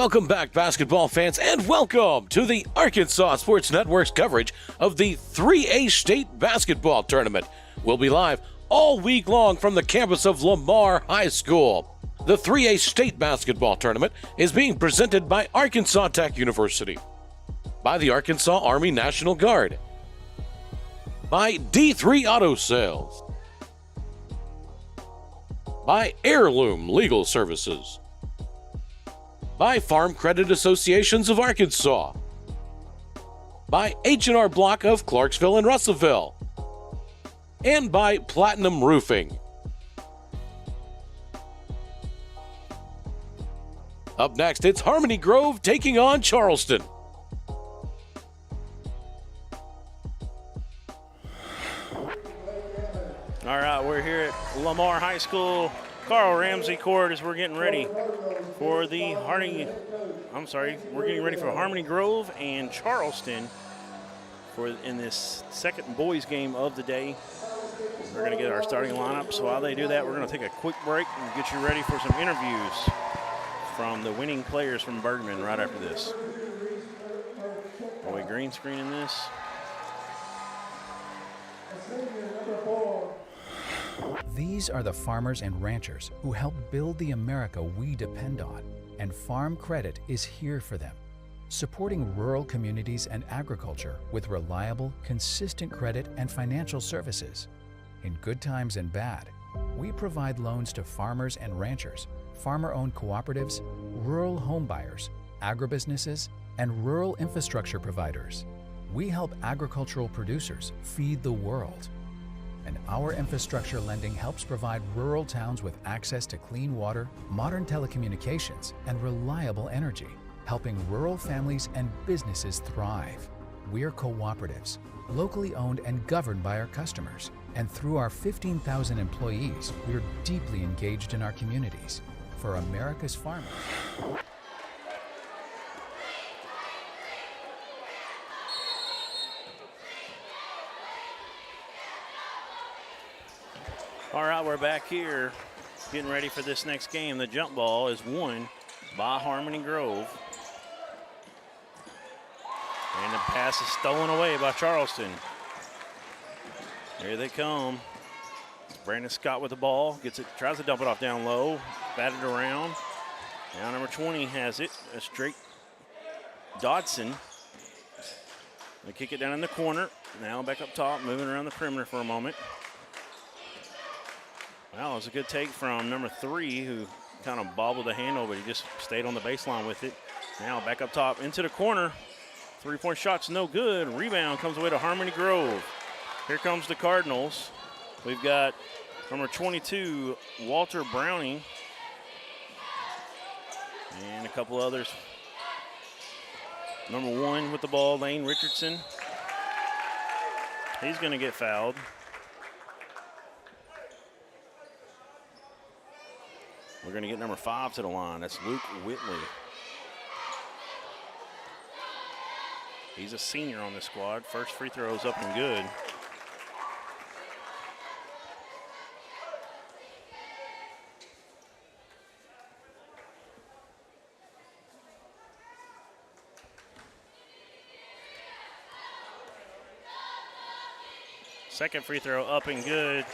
Welcome back, basketball fans, and welcome to the Arkansas Sports Network's coverage of the 3A State Basketball Tournament. We'll be live all week long from the campus of Lamar High School. The 3A State Basketball Tournament is being presented by Arkansas Tech University, by the Arkansas Army National Guard, by D3 Auto Sales, by Heirloom Legal Services, by Farm Credit Associations of Arkansas, by H&R Block of Clarksville and Russellville, and by Platinum Roofing. Up next, it's Harmony Grove taking on Charleston. All right, we're here at Lamar High School, Carl Ramsey Court, as we're getting ready for the Harmony Grove and Charleston in this second boys game of the day. We're going to get our starting lineup. So while they do that, we're going to take a quick break and get you ready for some interviews from the winning players from Bergman right after this. Are we green screening this? These are the farmers and ranchers who help build the America we depend on, and Farm Credit is here for them, supporting rural communities and agriculture with reliable, consistent credit and financial services. In good times and bad, we provide loans to farmers and ranchers, farmer-owned cooperatives, rural home buyers, agribusinesses, and rural infrastructure providers. We help agricultural producers feed the world. And our infrastructure lending helps provide rural towns with access to clean water, modern telecommunications, and reliable energy, helping rural families and businesses thrive. We're cooperatives, locally owned and governed by our customers. And through our 15,000 employees, we're deeply engaged in our communities. For America's farmers. All right, we're back here getting ready for this next game. The jump ball is won by Harmony Grove. And the pass is stolen away by Charleston. Here they come. Brandon Scott with the ball, gets it, tries to dump it off down low, batted around. Now number 20 has it, a straight Dodson. They kick it down in the corner. Now back up top, moving around the perimeter for a moment. Well, it was a good take from number 3, who kind of bobbled the handle, but he just stayed on the baseline with it. Now back up top into the corner. 3-point shot's no good. Rebound comes away to Harmony Grove. Here comes the Cardinals. We've got number 22, Walter Browning, and a couple others. Number 1 with the ball, Lane Richardson. He's going to get fouled. We're going to get number 5 to the line. That's Luke Whitley. He's a senior on this squad. First free throw is up and good. Second free throw up and good.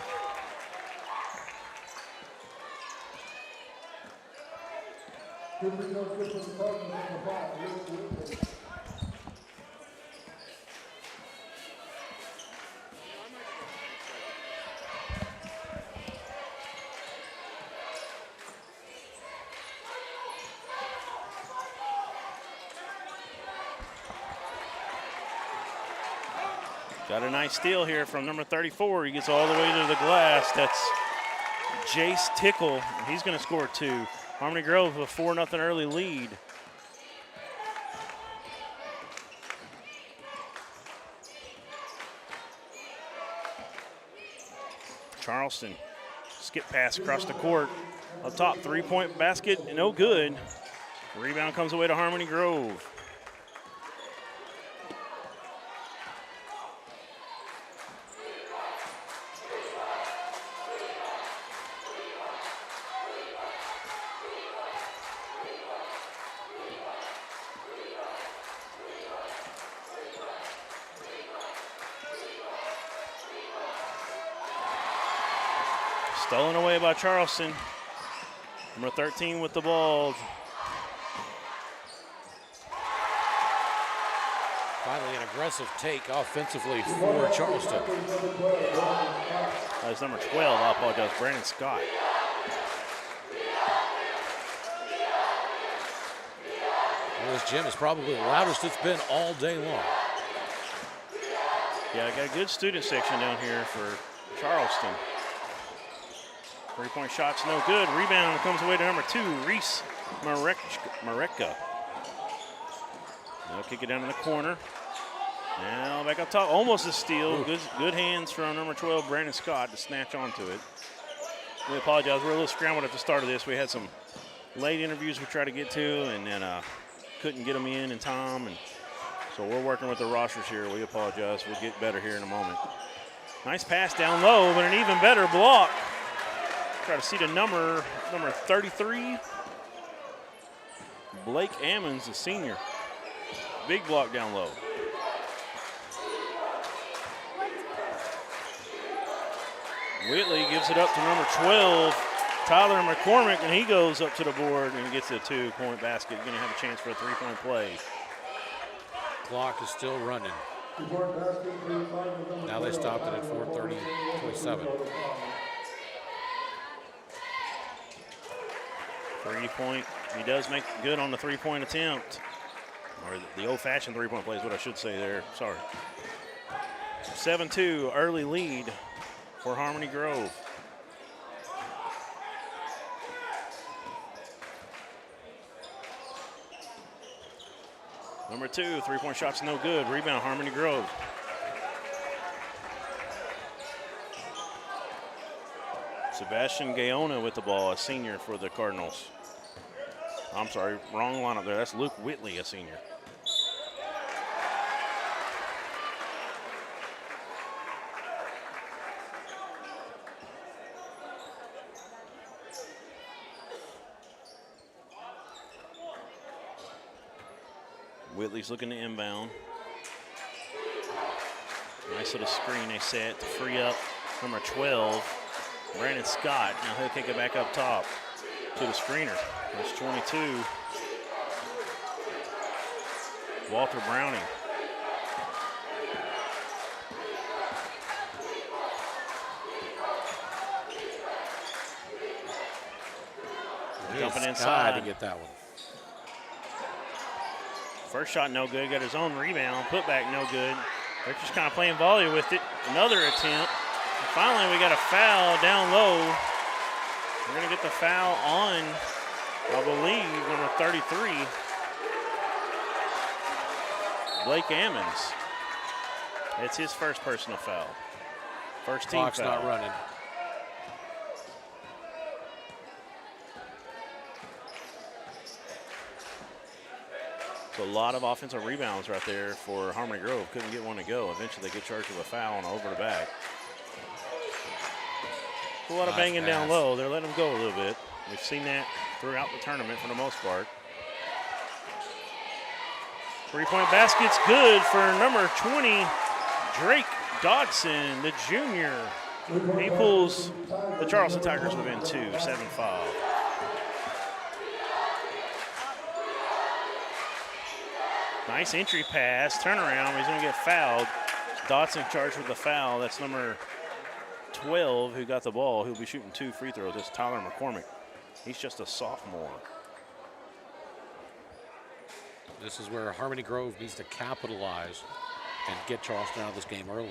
Got a nice steal here from number 34. He gets all the way to the glass. That's Jace Tickle. He's going to score 2. Harmony Grove with a 4-0 early lead. Charleston, skip pass across the court. Up top, 3-point basket, no good. Rebound comes away to Harmony Grove. Stolen away by Charleston. Number 13 with the ball. Finally, an aggressive take offensively for Charleston. That's number 12, I apologize, Brandon Scott. Well, this gym is probably the loudest it's been all day long. Yeah, I got a good student section down here for Charleston. 3-point shot's no good. Rebound comes away to number 2, Reese Mareka. They'll kick it down in the corner. Now back up top, almost a steal. Good hands from number 12, Brandon Scott, to snatch onto it. We apologize, we're a little scrambled at the start of this. We had some late interviews we tried to get to, and then couldn't get them in time, and so we're working with the rosters here. We apologize. We'll get better here in a moment. Nice pass down low, but an even better block. Try to see the number 33. Blake Ammons, the senior. Big block down low. Whitley gives it up to number 12, Tyler McCormick, and he goes up to the board and gets a 2-point basket. Going to have a chance for a 3-point play. Clock is still running. Now they stopped it at 4:30:27. 3-point. He does make good on the 3-point attempt. Or the old-fashioned 3-point play is what I should say there. Sorry. 7-2, early lead for Harmony Grove. Number 2, 3-point shot's no good. Rebound, Harmony Grove. Sebastian Gaona with the ball, a senior for the Cardinals. I'm sorry, wrong lineup there. That's Luke Whitley, a senior. Whitley's looking to inbound. Nice little screen they set to free up number 12, Brandon Scott. Now he'll kick it back up top to the screener. That's 22, Walter Browning. Jumping inside to get that one. First shot no good, got his own rebound. Put back no good. They're just kind of playing volley with it. Another attempt. And finally, we got a foul down low. We're going to get the foul on, I believe, number 33, Blake Ammons. It's his first personal foul. First team Clock's foul. not running. So a lot of offensive rebounds right there for Harmony Grove. Couldn't get one to go. Eventually they get charged with a foul and over the back. A lot of banging down low. They're letting them go a little bit. We've seen that throughout the tournament for the most part. 3-point basket's good for number 20, Drake Dodson, the junior. He pulls the Charleston Tigers within 2, 7-5. Nice entry pass, turnaround. He's going to get fouled. Dodson charged with the foul. That's number 12 who got the ball. He'll be shooting 2 free throws. That's Tyler McCormick. He's just a sophomore. This is where Harmony Grove needs to capitalize and get Charleston out of this game early.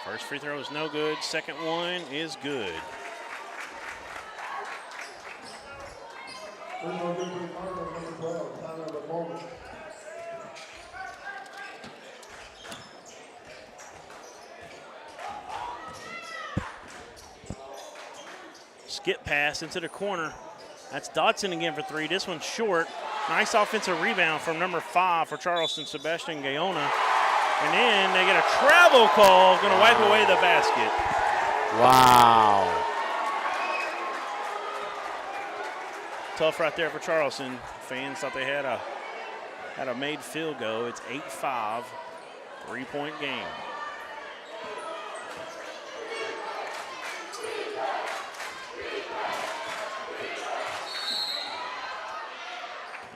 First free throw is no good. Second one is good. Skip pass into the corner. That's Dodson again for 3. This one's short. Nice offensive rebound from number 5 for Charleston, Sebastian Gaona. And then they get a travel call, going to wipe away the basket. Wow. Tough right there for Charleston. Fans thought they had a had a made field goal. It's 8-5, 3-point game.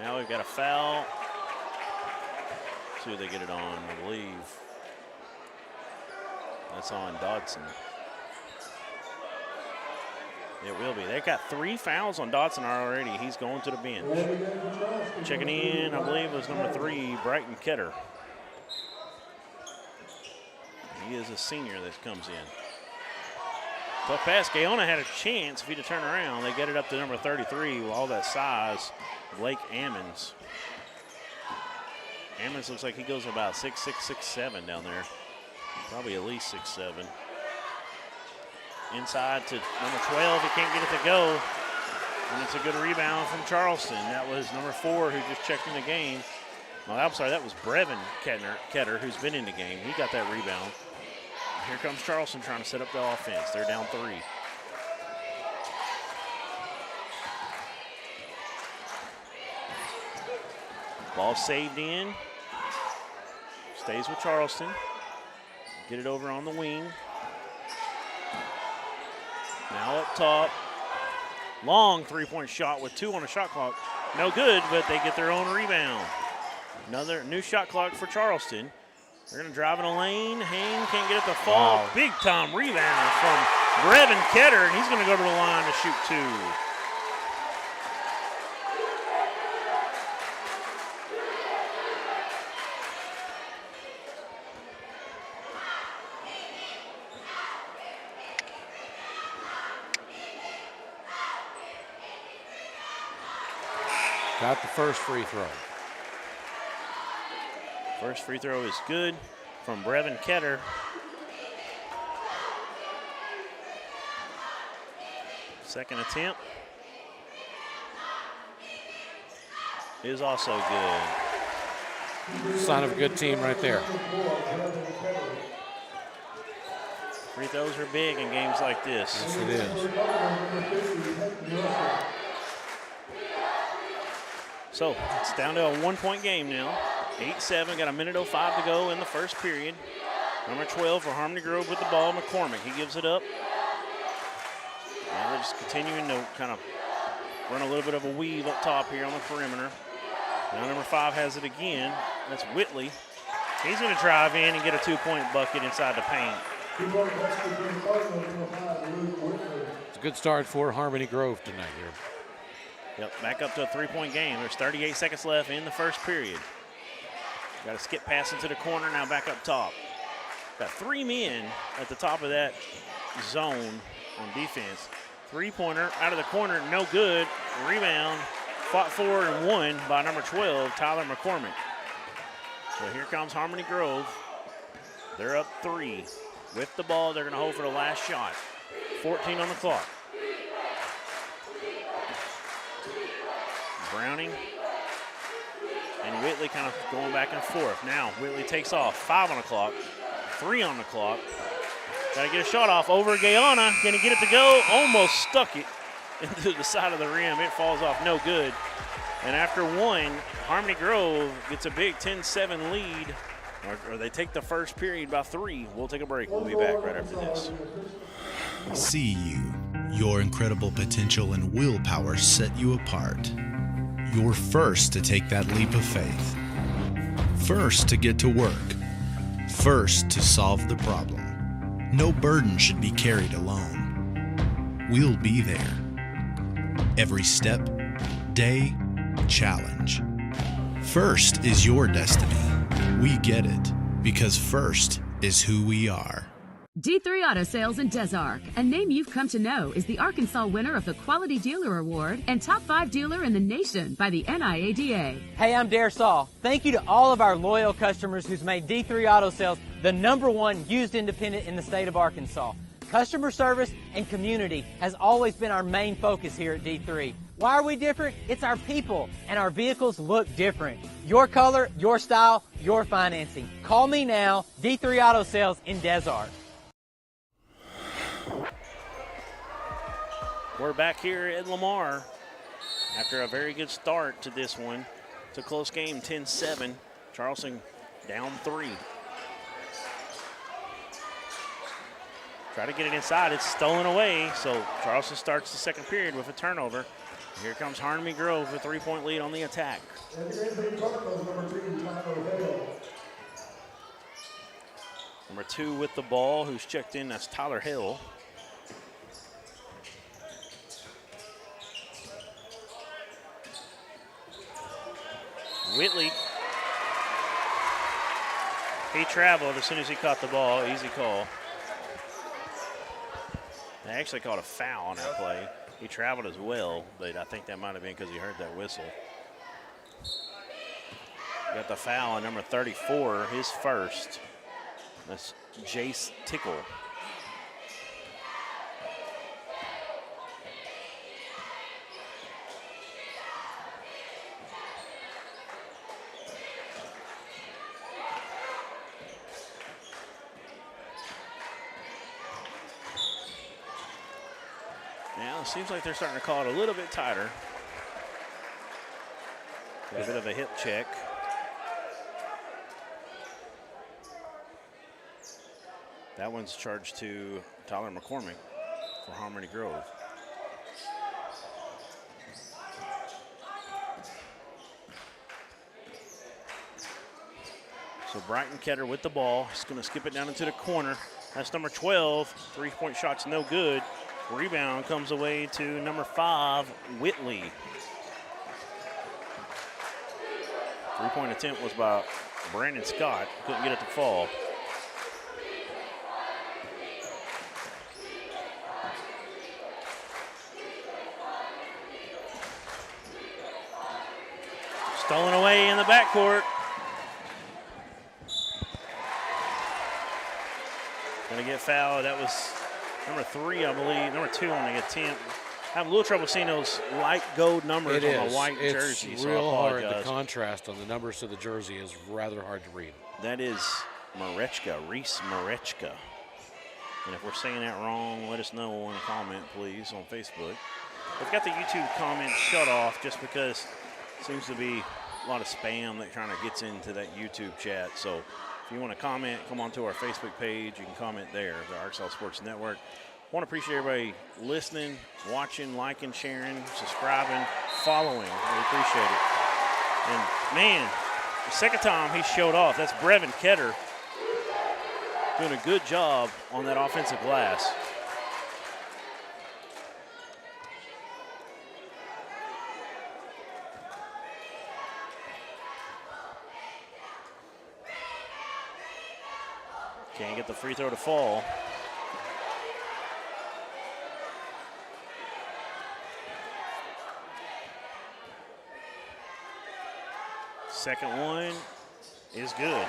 Now we've got a foul. See who they get it on, I believe. That's on Dodson. It will be. They've got 3 fouls on Dodson already. He's going to the bench. Checking in, I believe, was number 3, Brighton Ketter. He is a senior that comes in. Tough pass. Gayona had a chance if he'd have turned around. They get it up to number 33 with all that size, Blake Ammons. Ammons looks like he goes about 6'6", 6'7" down there. Probably at least 6'7". Inside to number 12. He can't get it to go. And it's a good rebound from Charleston. That was number 4 who just checked in the game. Well, I'm sorry, that was Brevin Ketter, who's been in the game. He got that rebound. Here comes Charleston trying to set up the offense. They're down 3. Ball saved in. Stays with Charleston. Get it over on the wing. Now up top. Long 3-point shot with 2 on the shot clock. No good, but they get their own rebound. Another new shot clock for Charleston. They're going to drive in a lane. Hain can't get it to fall. Wow. Big time rebound from Brevin Ketter, and he's going to go to the line to shoot 2. Got the first free throw. First free throw is good from Brevin Ketter. Second attempt is also good. Sign of a good team right there. Free throws are big in games like this. Yes, it is. So it's down to a 1-point game now. 8-7, got a minute 05 to go in the first period. Number 12 for Harmony Grove with the ball, McCormick. He gives it up. Now they're just continuing to kind of run a little bit of a weave up top here on the perimeter. Now number 5 has it again. That's Whitley. He's going to drive in and get a 2-point bucket inside the paint. It's a good start for Harmony Grove tonight here. Yep, back up to a 3-point game. There's 38 seconds left in the first period. Got a skip pass into the corner, now back up top. Got 3 men at the top of that zone on defense. 3-pointer out of the corner, no good. Rebound, fought for and won by number 12, Tyler McCormick. So here comes Harmony Grove. They're up 3. With the ball, they're going to hold for the last shot. 14 on the clock. Browning and Whitley kind of going back and forth. Now Whitley takes off. 5 on the clock, 3 on the clock. Got to get a shot off over Gayona. Can he get it to go? Almost stuck it into the side of the rim. It falls off, no good. And after 1, Harmony Grove gets a big 10-7 lead. Or they take the first period by 3. We'll take a break. We'll be back right after this. See you. Your incredible potential and willpower set you apart. You're first to take that leap of faith. First to get to work. First to solve the problem. No burden should be carried alone. We'll be there. Every step, day, challenge. First is your destiny. We get it, because first is who we are. D3 Auto Sales in Des Arc, a name you've come to know, is the Arkansas winner of the Quality Dealer Award and Top 5 Dealer in the Nation by the NIADA. Hey, I'm Dare Saul. Thank you to all of our loyal customers who's made D3 Auto Sales the #1 used independent in the state of Arkansas. Customer service and community has always been our main focus here at D3. Why are we different? It's our people, and our vehicles look different. Your color, your style, your financing. Call me now, D3 Auto Sales in Des Arc. We're back here at Lamar after a very good start to this one. It's a close game, 10-7. Charleston down 3. Try to get it inside. It's stolen away, so Charleston starts the second period with a turnover. Here comes Harmony Grove with a 3-point lead on the attack. Number 2 with the ball, who's checked in, that's Tyler Hill. Whitley. He traveled as soon as he caught the ball. Easy call. They actually called a foul on that play. He traveled as well, but I think that might have been because he heard that whistle. Got the foul on number 34, his first. That's Jace Tickle. Now it seems like they're starting to call it a little bit tighter. A bit of a hip check. That one's charged to Tyler McCormick for Harmony Grove. So Brighton Ketter with the ball. He's going to skip it down into the corner. That's number 12. 3-point shot's no good. Rebound comes away to number 5, Whitley. 3-point attempt was by Brandon Scott. Couldn't get it to fall. Stolen away in the backcourt. Gonna get fouled. That was number 3, I believe. Number 2 on the attempt. I have a little trouble seeing those light gold numbers on the white jersey. It's real hard. The contrast on the numbers of the jersey is rather hard to read. That is Marechka, Reese Marechka. And if we're saying that wrong, let us know in a comment, please, on Facebook. We've got the YouTube comments shut off just because it seems to be a lot of spam that kind of gets into that YouTube chat. So if you want to comment, come onto our Facebook page. You can comment there, the Arkansas Sports Network. I want to appreciate everybody listening, watching, liking, sharing, subscribing, following. We appreciate it. And, man, the second time he showed off, that's Brevin Ketter doing a good job on that offensive glass. Can't get the free throw to fall. Second one is good.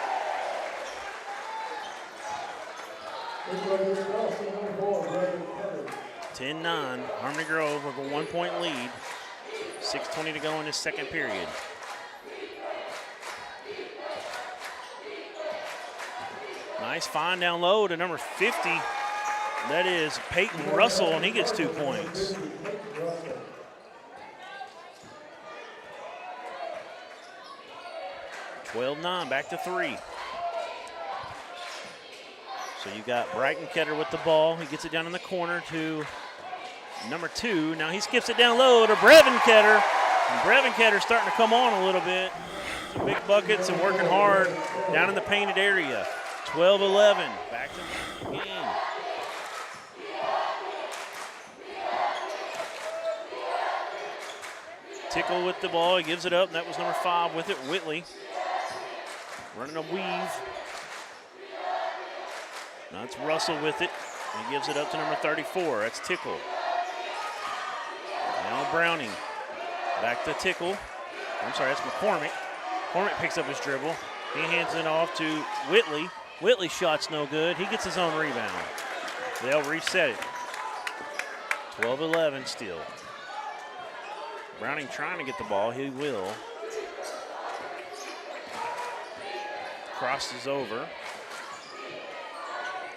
(10-9). Harmony Grove with a 1-point lead. 6:20 to go in this second period. Nice find down low to number 50. That is Peyton Russell, and he gets 2 points. (12-9), back to 3. So you got Brighton Ketter with the ball. He gets it down in the corner to number 2. Now he skips it down low to Brevin Ketter. And Brevin Ketter's starting to come on a little bit. Some big buckets and working hard down in the painted area. 12-11, back to the game. Tickle with the ball, he gives it up, and that was number 5 with it, Whitley. Running a weave. Now it's Russell with it. He gives it up to number 34, that's Tickle. Now Browning, back to Tickle. I'm sorry, that's McCormick. McCormick picks up his dribble. He hands it off to Whitley. Whitley's shot's no good. He gets his own rebound. They'll reset it. 12-11 still. Browning trying to get the ball. He will. Crosses over.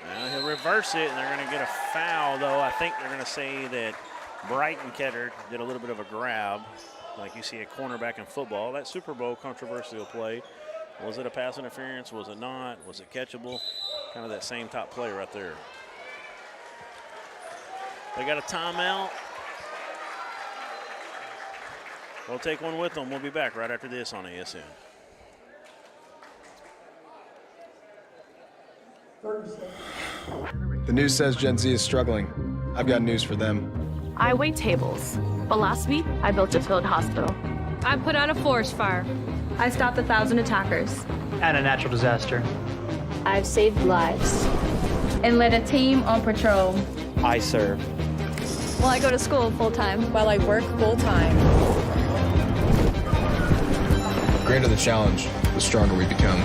Now he'll reverse it, and they're going to get a foul, though. I think they're going to say that Brighton Ketter did a little bit of a grab. like you see a cornerback in football. That Super Bowl controversial play, was it a pass interference? Was it not? Was it catchable? Kind of that same top play right there. They got a timeout. We'll take one with them. We'll be back right after this on ASN. The news says Gen Z is struggling. I've got news for them. I wait tables, but last week I built a field hospital. I put out a forest fire. I stopped 1,000 attackers. And a natural disaster. I've saved lives. And led a team on patrol. I serve. Well, I go to school full-time. While I work full-time. The greater the challenge, the stronger we become.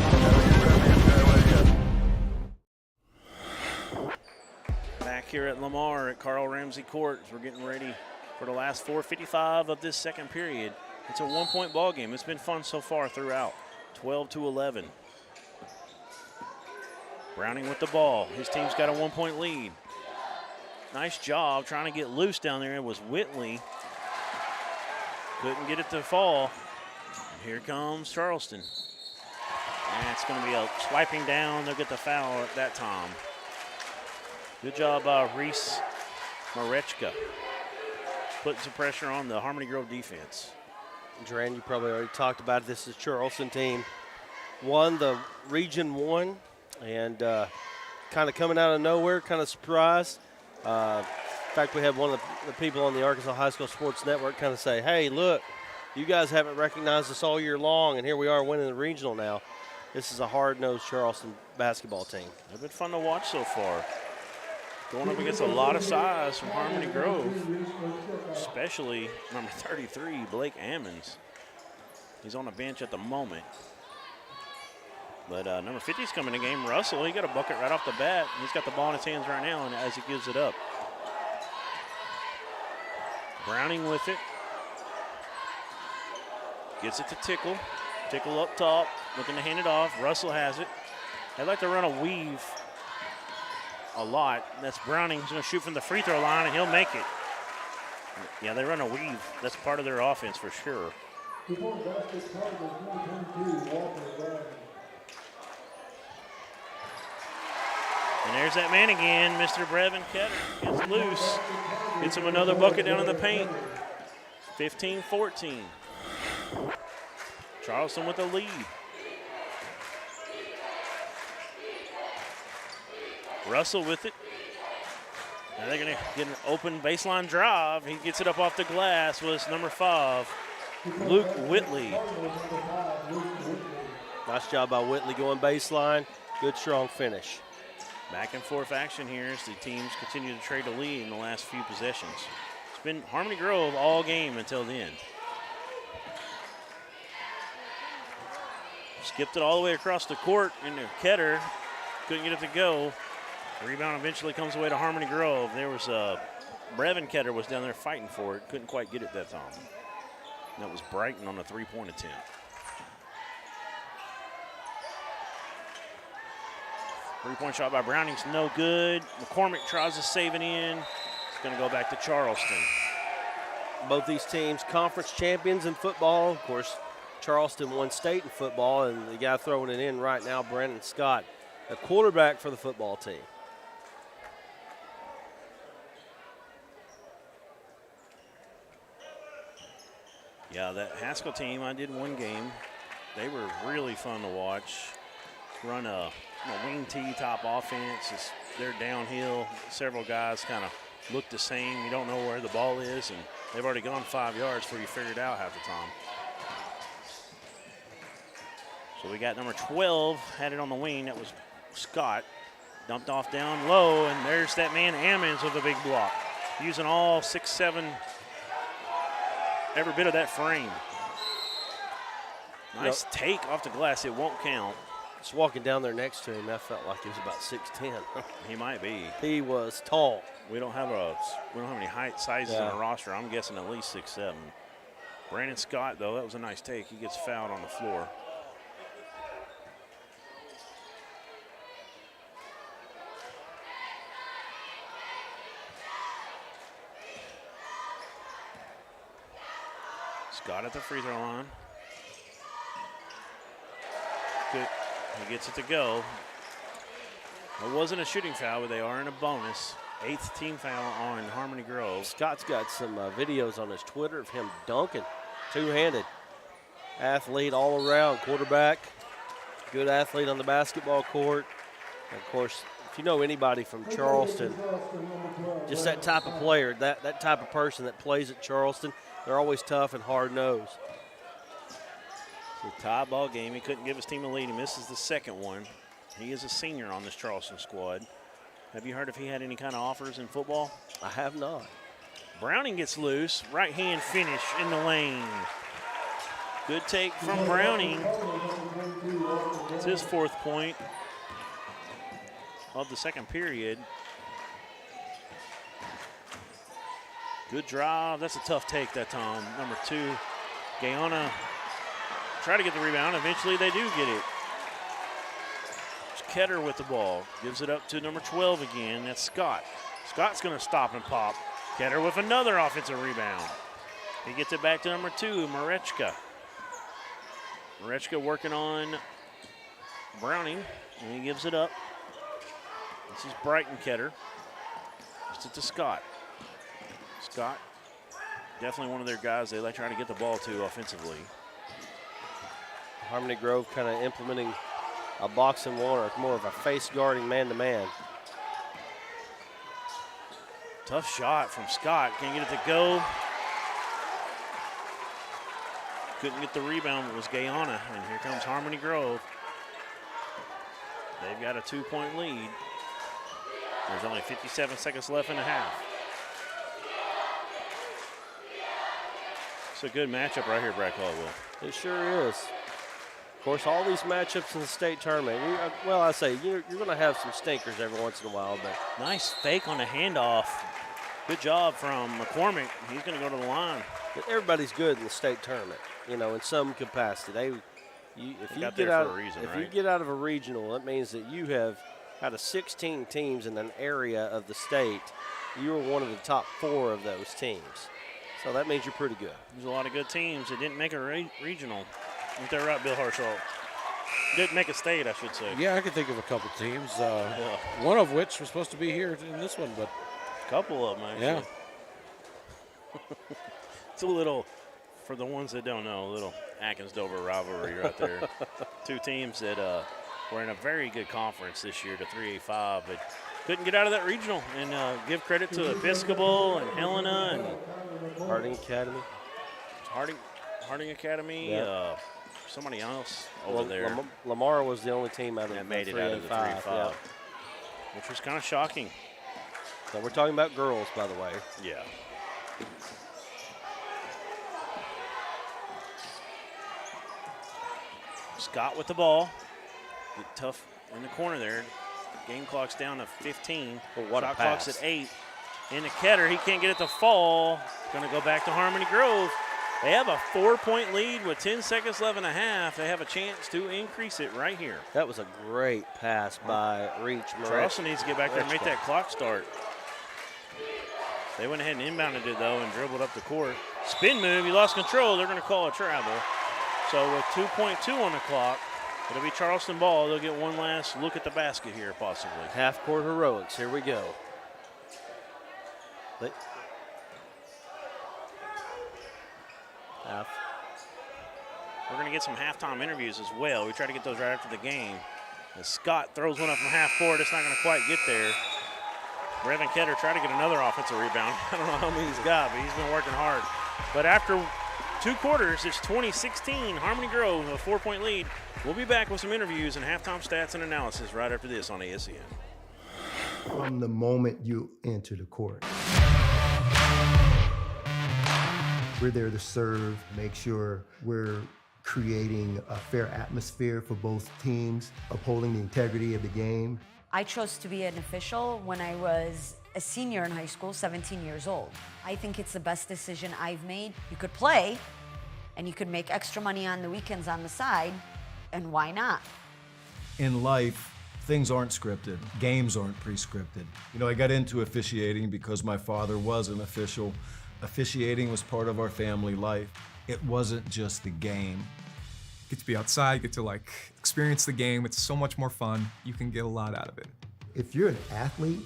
Back here at Lamar at Carl Ramsey Court, we're getting ready for the last 4:55 of this second period. It's a one-point ball game. It's been fun so far throughout. 12-11. Browning with the ball. His team's got a 1-point lead. Nice job trying to get loose down there. It was Whitley. Couldn't get it to fall. Here comes Charleston. And it's going to be a swiping down. They'll get the foul at that time. Good job by Reese Marechka. Putting some pressure on the Harmony Grove defense. Dren, you probably already talked about it. This is Charleston team. Won the Region 1 and kind of coming out of nowhere, kind of surprised. In fact, we had one of the people on the Arkansas High School Sports Network kind of say, hey, look, you guys haven't recognized us all year long, and here we are winning the regional now. This is a hard-nosed Charleston basketball team. They've been fun to watch so far. Going up against a lot of size from Harmony Grove, especially number 33, Blake Ammons. He's on the bench at the moment. But number 50 is coming in the game. Russell, he got a bucket right off the bat. He's got the ball in his hands right now and as he gives it up. Browning with it. Gets it to Tickle. Tickle up top, looking to hand it off. Russell has it. They like to run a weave a lot. That's Browning. He's going to shoot from the free throw line, and he'll make it. Yeah, they run a weave. That's part of their offense for sure. And there's that man again, Mr. Brevin Ketter. Gets loose. Gets him another bucket down in the paint. 15-14. Charleston with the lead. Russell with it. Now they're going to get an open baseline drive. He gets it up off the glass. Was number 5, Luke Whitley. Nice job by Whitley going baseline. Good, strong finish. Back and forth action here as the teams continue to trade the lead in the last few possessions. It's been Harmony Grove all game until the end. Skipped it all the way across the court into Ketter. Couldn't get it to go. Rebound eventually comes away to Harmony Grove. There was Brevin Ketter was down there fighting for it. Couldn't quite get it that time. And that was Brighton on a three-point attempt. Three-point shot by Browning's no good. McCormick tries to save it in. It's going to go back to Charleston. Both these teams conference champions in football. Of course, Charleston won state in football, and the guy throwing it in right now, Brandon Scott, a quarterback for the football team. Yeah, that Haskell team, I did one game. They were really fun to watch. Run a wing tee top offense. They're downhill. Several guys kind of look the same. You don't know where the ball is, and they've already gone 5 yards before you figure it out half the time. So we got number 12, had it on the wing. That was Scott. Dumped off down low, and there's that man Ammons with a big block. Using all 6'7", every bit of that frame. Nice take off the glass. It won't count. Just walking down there next to him, I felt like he was about 6'10". He might be. He was tall. We don't have any height sizes on our roster. I'm guessing at least 6'7". Brandon Scott, though, that was a nice take. He gets fouled on the floor. Scott at the free throw line. Good. He gets it to go. It wasn't a shooting foul, but they are in a bonus. 8th team foul on Harmony Grove. Scott's got some videos on his Twitter of him dunking, two-handed. Athlete all around, quarterback, good athlete on the basketball court. And of course, if you know anybody from Charleston, just that type of player, that type of person that plays at Charleston, they're always tough and hard-nosed. It's a tie ball game. He couldn't give his team a lead. He misses the second one. He is a senior on this Charleston squad. Have you heard if he had any kind of offers in football? I have not. Browning gets loose. Right hand finish in the lane. Good take from Browning. It's his 4th point of the second period. Good drive. That's a tough take that time. Number 2, Guyana try to get the rebound. Eventually they do get it. Ketter with the ball. Gives it up to number 12 again. That's Scott. Scott's going to stop and pop. Ketter with another offensive rebound. He gets it back to number 2, Marechka. Marechka working on Browning, and he gives it up. This is Brighton Ketter. Gives it to Scott. Scott, definitely one of their guys they like trying to get the ball to offensively. Harmony Grove kind of implementing a box and one, or more of a face guarding man-to-man. Tough shot from Scott. Can't get it to go. Couldn't get the rebound. It was Guyana, and here comes Harmony Grove. They've got a 2-point lead. There's only 57 seconds left in the half. It's a good matchup right here, Brad Caldwell. It sure is. Of course, all these matchups in the state tournament, I say you're going to have some stinkers every once in a while, but nice fake on the handoff. Good job from McCormick. He's going to go to the line. Everybody's good in the state tournament, in some capacity. If you get out of a regional, that means that you have out of 16 teams in an area of the state, you were one of the top 4 of those teams. So that means you're pretty good. There's a lot of good teams that didn't make a regional. Ain't that right, Bill Harshall? Didn't make a state, I should say. Yeah, I can think of a couple teams. One of which was supposed to be here in this one, but a couple of them actually. Yeah. It's a little, for the ones that don't know, a little Atkins-Dover rivalry right there. 2 teams that were in a very good conference this year, to 3A5, but couldn't get out of that regional. And give credit to Episcopal and Helena and Harding Academy. Harding Academy. Yeah. Somebody else over there. Lamar was the only team out of that made it 3A5, out of the 3A5, yeah. Which was kind of shocking. So we're talking about girls, by the way. Yeah. Scott with the ball. Get tough in the corner there. Game clock's down to 15. Shot clock's at 8. In the Ketter, he can't get it to fall. Going to go back to Harmony Grove. They have a 4-point lead with 10 seconds left in the half. They have a chance to increase it right here. That was a great pass by Reach. Charleston needs to get back there and make that clock start. They went ahead and inbounded it, though, and dribbled up the court. Spin move, he lost control. They're going to call a travel. So with 2.2 on the clock, it'll be Charleston ball. They'll get one last look at the basket here, possibly. Half-court heroics. Here we go. We're going to get some halftime interviews as well. We try to get those right after the game. As Scott throws one up from half court, it's not going to quite get there. Brevin Ketter tried to get another offensive rebound. I don't know how many he's got, but he's been working hard. But after 2 quarters, it's 20-16. Harmony Grove, a 4-point lead. We'll be back with some interviews and halftime stats and analysis right after this on ASEN. From the moment you enter the court, we're there to serve, make sure we're creating a fair atmosphere for both teams, upholding the integrity of the game. I chose to be an official when I was a senior in high school, 17 years old. I think it's the best decision I've made. You could play, and you could make extra money on the weekends on the side, and why not? In life, things aren't scripted. Games aren't pre-scripted. I got into officiating because my father was an official. Officiating was part of our family life. It wasn't just the game. Get to be outside, get to like experience the game. It's so much more fun. You can get a lot out of it. If you're an athlete,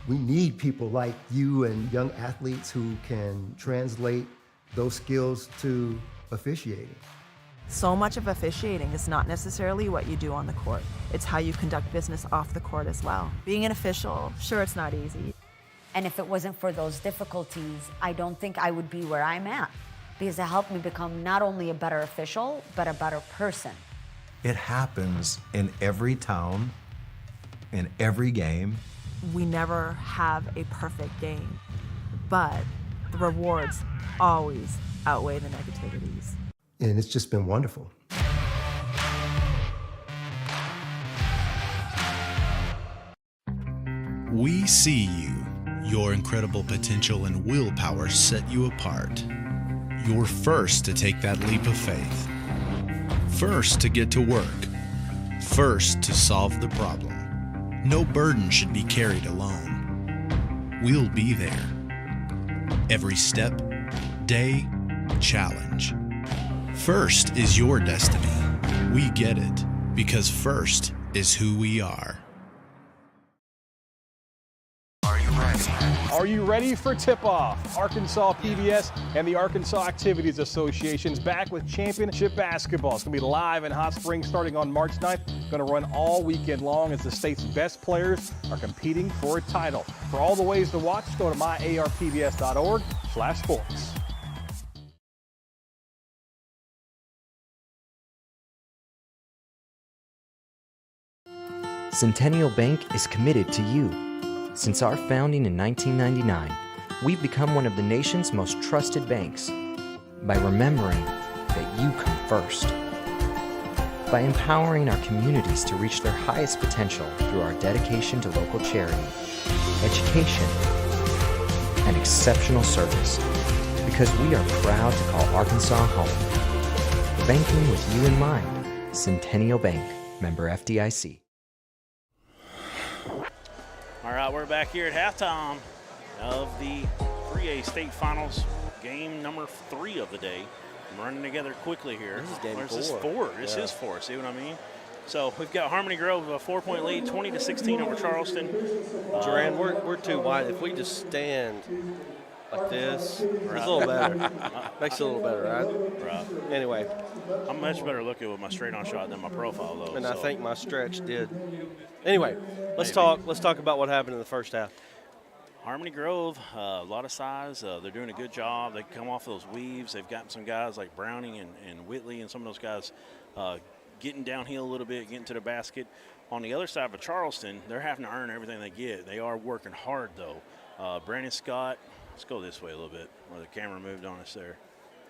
we need people like you and young athletes who can translate those skills to officiating. So much of officiating is not necessarily what you do on the court. It's how you conduct business off the court as well. Being an official, sure, it's not easy. And if it wasn't for those difficulties, I don't think I would be where I'm at, because it helped me become not only a better official, but a better person. It happens in every town, in every game. We never have a perfect game, but the rewards always outweigh the negativities. And it's just been wonderful. We see you. Your incredible potential and willpower set you apart. You're first to take that leap of faith. First to get to work. First to solve the problem. No burden should be carried alone. We'll be there. Every step, day, challenge. First is your destiny. We get it, because first is who we are. Are you ready for tip-off? Arkansas PBS and the Arkansas Activities Association is back with championship basketball. It's going to be live in Hot Springs starting on March 9th. Going to run all weekend long as the state's best players are competing for a title. For all the ways to watch, go to myarpbs.org/sports. Centennial Bank is committed to you. Since our founding in 1999, we've become one of the nation's most trusted banks by remembering that you come first, by empowering our communities to reach their highest potential through our dedication to local charity, education, and exceptional service, because we are proud to call Arkansas home. Banking with you in mind. Centennial Bank, member FDIC. All right, we're back here at halftime of the 3A state finals, game number 3 of the day. I'm running together quickly here. This is game 4. This is 4. This is 4. See what I mean? So we've got Harmony Grove a 4-point lead, 20-16 over Charleston. Duran, we're too wide. If we just stand like this, it's a little better. Makes it a little better, right? Right. Anyway. I'm much better looking with my straight-on shot than my profile, though. And I think my stretch did. Anyway, let's talk about what happened in the first half. Harmony Grove, a lot of size. They're doing a good job. They come off those weaves. They've gotten some guys like Browning and Whitley and some of those guys getting downhill a little bit, getting to the basket. On the other side of Charleston, they're having to earn everything they get. They are working hard, though. Brandon Scott, let's go this way a little bit where the camera moved on us there.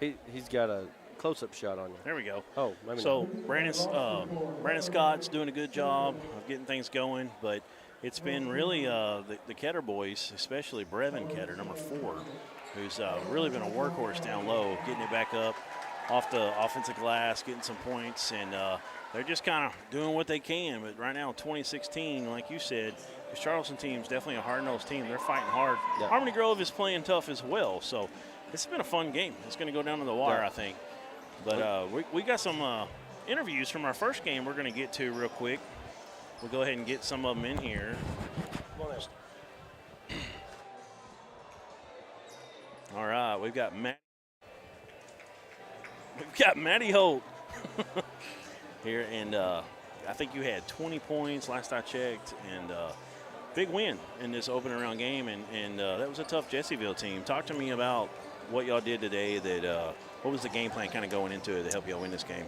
He's got a close-up shot on you. There we go. Oh, maybe so not. Brandon Scott's doing a good job of getting things going, but it's been really the Ketter boys, especially Brevin Ketter, number 4, who's really been a workhorse down low, getting it back up off the offensive glass, getting some points, and they're just kind of doing what they can. But right now, 2016, like you said, the Charleston team's definitely a hard-nosed team. They're fighting hard. Yeah. Harmony Grove is playing tough as well, so it's been a fun game. It's going to go down to the wire, I think. But we got some interviews from our first game we're going to get to real quick. We'll go ahead and get some of them in here. All right, we've got Matty Holt here, and I think you had 20 points last I checked, and big win in this opening round game, and that was a tough Jessieville team. Talk to me about what y'all did today. What was the game plan kind of going into it to help y'all win this game?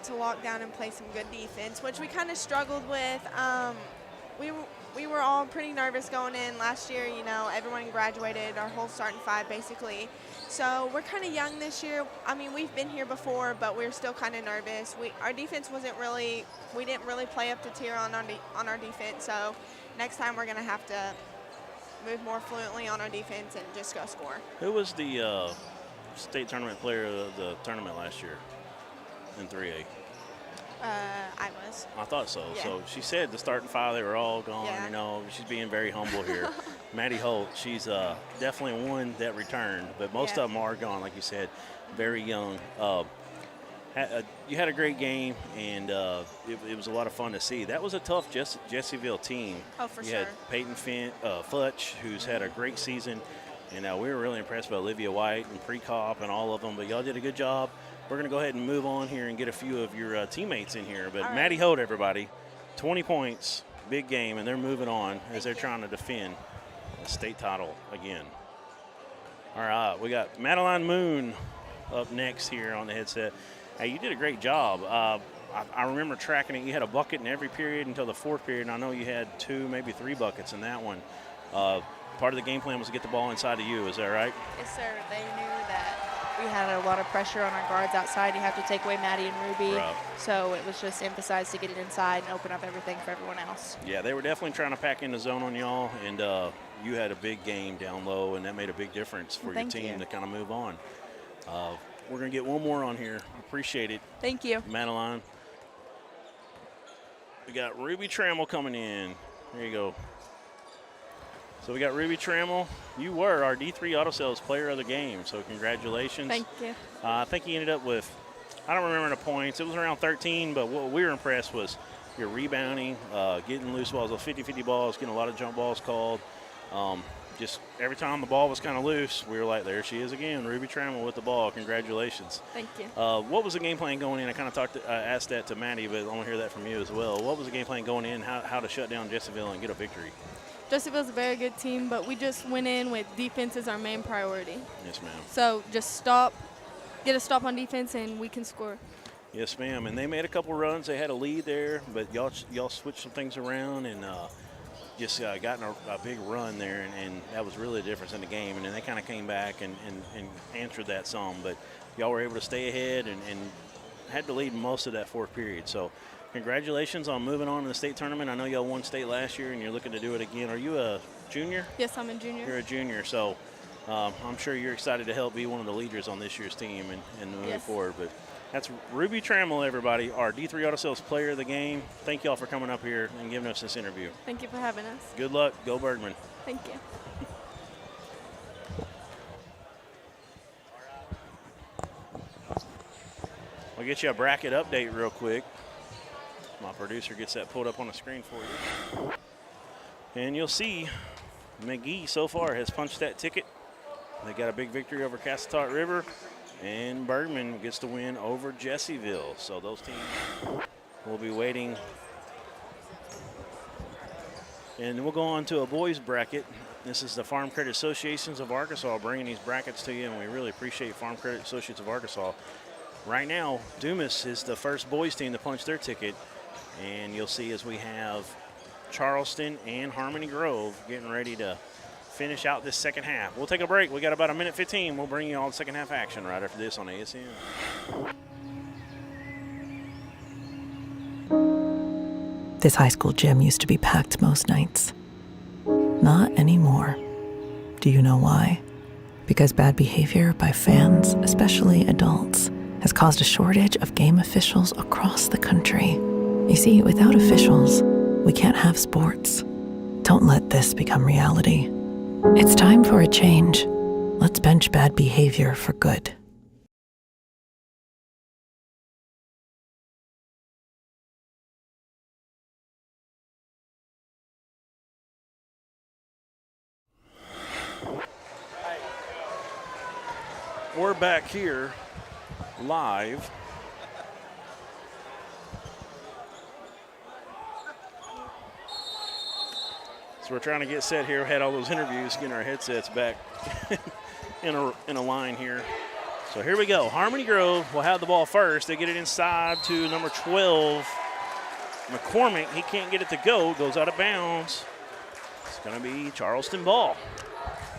To lock down and play some good defense, which we kind of struggled with. We were all pretty nervous going in last year. You know, everyone graduated, our whole starting 5 basically. So we're kind of young this year. I mean, we've been here before, but we're still kind of nervous. Our defense we didn't really play up to tier on our defense. So next time we're going to have to move more fluently on our defense and just go score. Who was the state tournament player of the tournament last year in 3A? I was. I thought so. Yeah. So she said the starting five, they were all gone. Yeah. You know, she's being very humble here. Maddie Holt, she's definitely one that returned, but most of them are gone, like you said, very young. You had a great game, and it was a lot of fun to see. That was a tough Jessieville team. Oh, for you sure. had Peyton Futch, who's had a great season, and we were really impressed by Olivia White and Precop and all of them, but y'all did a good job. We're going to go ahead and move on here and get a few of your teammates in here. But Maddie Holt, everybody, 20 points, big game, and they're moving on as they're trying to defend the state title again. All right, we got Madeline Moon up next here on the headset. Hey, you did a great job. I remember tracking it. You had a bucket in every period until the fourth period, and I know you had 2, maybe 3 buckets in that one. Part of the game plan was to get the ball inside of you. Is that right? Yes, sir. They knew that we had a lot of pressure on our guards outside. You have to take away Maddie and Ruby. Right. So it was just emphasized to get it inside and open up everything for everyone else. Yeah, they were definitely trying to pack in the zone on y'all, and you had a big game down low, and that made a big difference for your team to kind of move on. We're going to get one more on here. Appreciate it. Thank you. Madeline. We got Ruby Trammell coming in. There you go. So we got Ruby Trammell. You were our D3 Auto Sales Player of the Game, so congratulations. Thank you. I think you ended up with, I don't remember the points. It was around 13, but what we were impressed was your rebounding, getting loose balls, those 50-50 balls, getting a lot of jump balls called. Just every time the ball was kind of loose, we were like, there she is again, Ruby Trammell with the ball. Congratulations. Thank you. What was the game plan going in? I kind of asked that to Maddie, but I want to hear that from you as well. What was the game plan going in, how to shut down Jessieville and get a victory? Jessieville's a very good team, but we just went in with defense as our main priority. Yes, ma'am. So just get a stop on defense, and we can score. Yes, ma'am. And they made a couple runs. They had a lead there, but y'all switched some things around and just gotten a big run there, and that was really the difference in the game. And then they kind of came back and answered that some, but y'all were able to stay ahead and had to lead most of that fourth period. So congratulations on moving on to the state tournament. I know y'all won state last year, and you're looking to do it again. Are you a junior? Yes, I'm a junior. You're a junior, so I'm sure you're excited to help be one of the leaders on this year's team and moving forward. But that's Ruby Trammell, everybody, our D3 Auto Sales Player of the Game. Thank y'all for coming up here and giving us this interview. Thank you for having us. Good luck. Go Bergman. Thank you. We'll get you a bracket update real quick. My producer gets that pulled up on the screen for you. And you'll see McGee so far has punched that ticket. They got a big victory over Cassatot River. And Bergman gets the win over Jessieville. So those teams will be waiting. And we'll go on to a boys bracket. This is the Farm Credit Associations of Arkansas bringing these brackets to you, and we really appreciate Farm Credit Associates of Arkansas. Right now, Dumas is the first boys team to punch their ticket. And you'll see as we have Charleston and Harmony Grove getting ready to finish out this second half. We'll take a break. We got about a minute 15. We'll bring you all the second half action right after this on ASN. This high school gym used to be packed most nights. Not anymore. Do you know why? Because bad behavior by fans, especially adults, has caused a shortage of game officials across the country. You see, without officials, we can't have sports. Don't let this become reality. It's time for a change. Let's bench bad behavior for good. We're back here live. So we're trying to get set here. We had all those interviews, getting our headsets back in a line here. So here we go. Harmony Grove will have the ball first. They get it inside to number 12, McCormick. He can't get it to go. Goes out of bounds. It's going to be Charleston ball.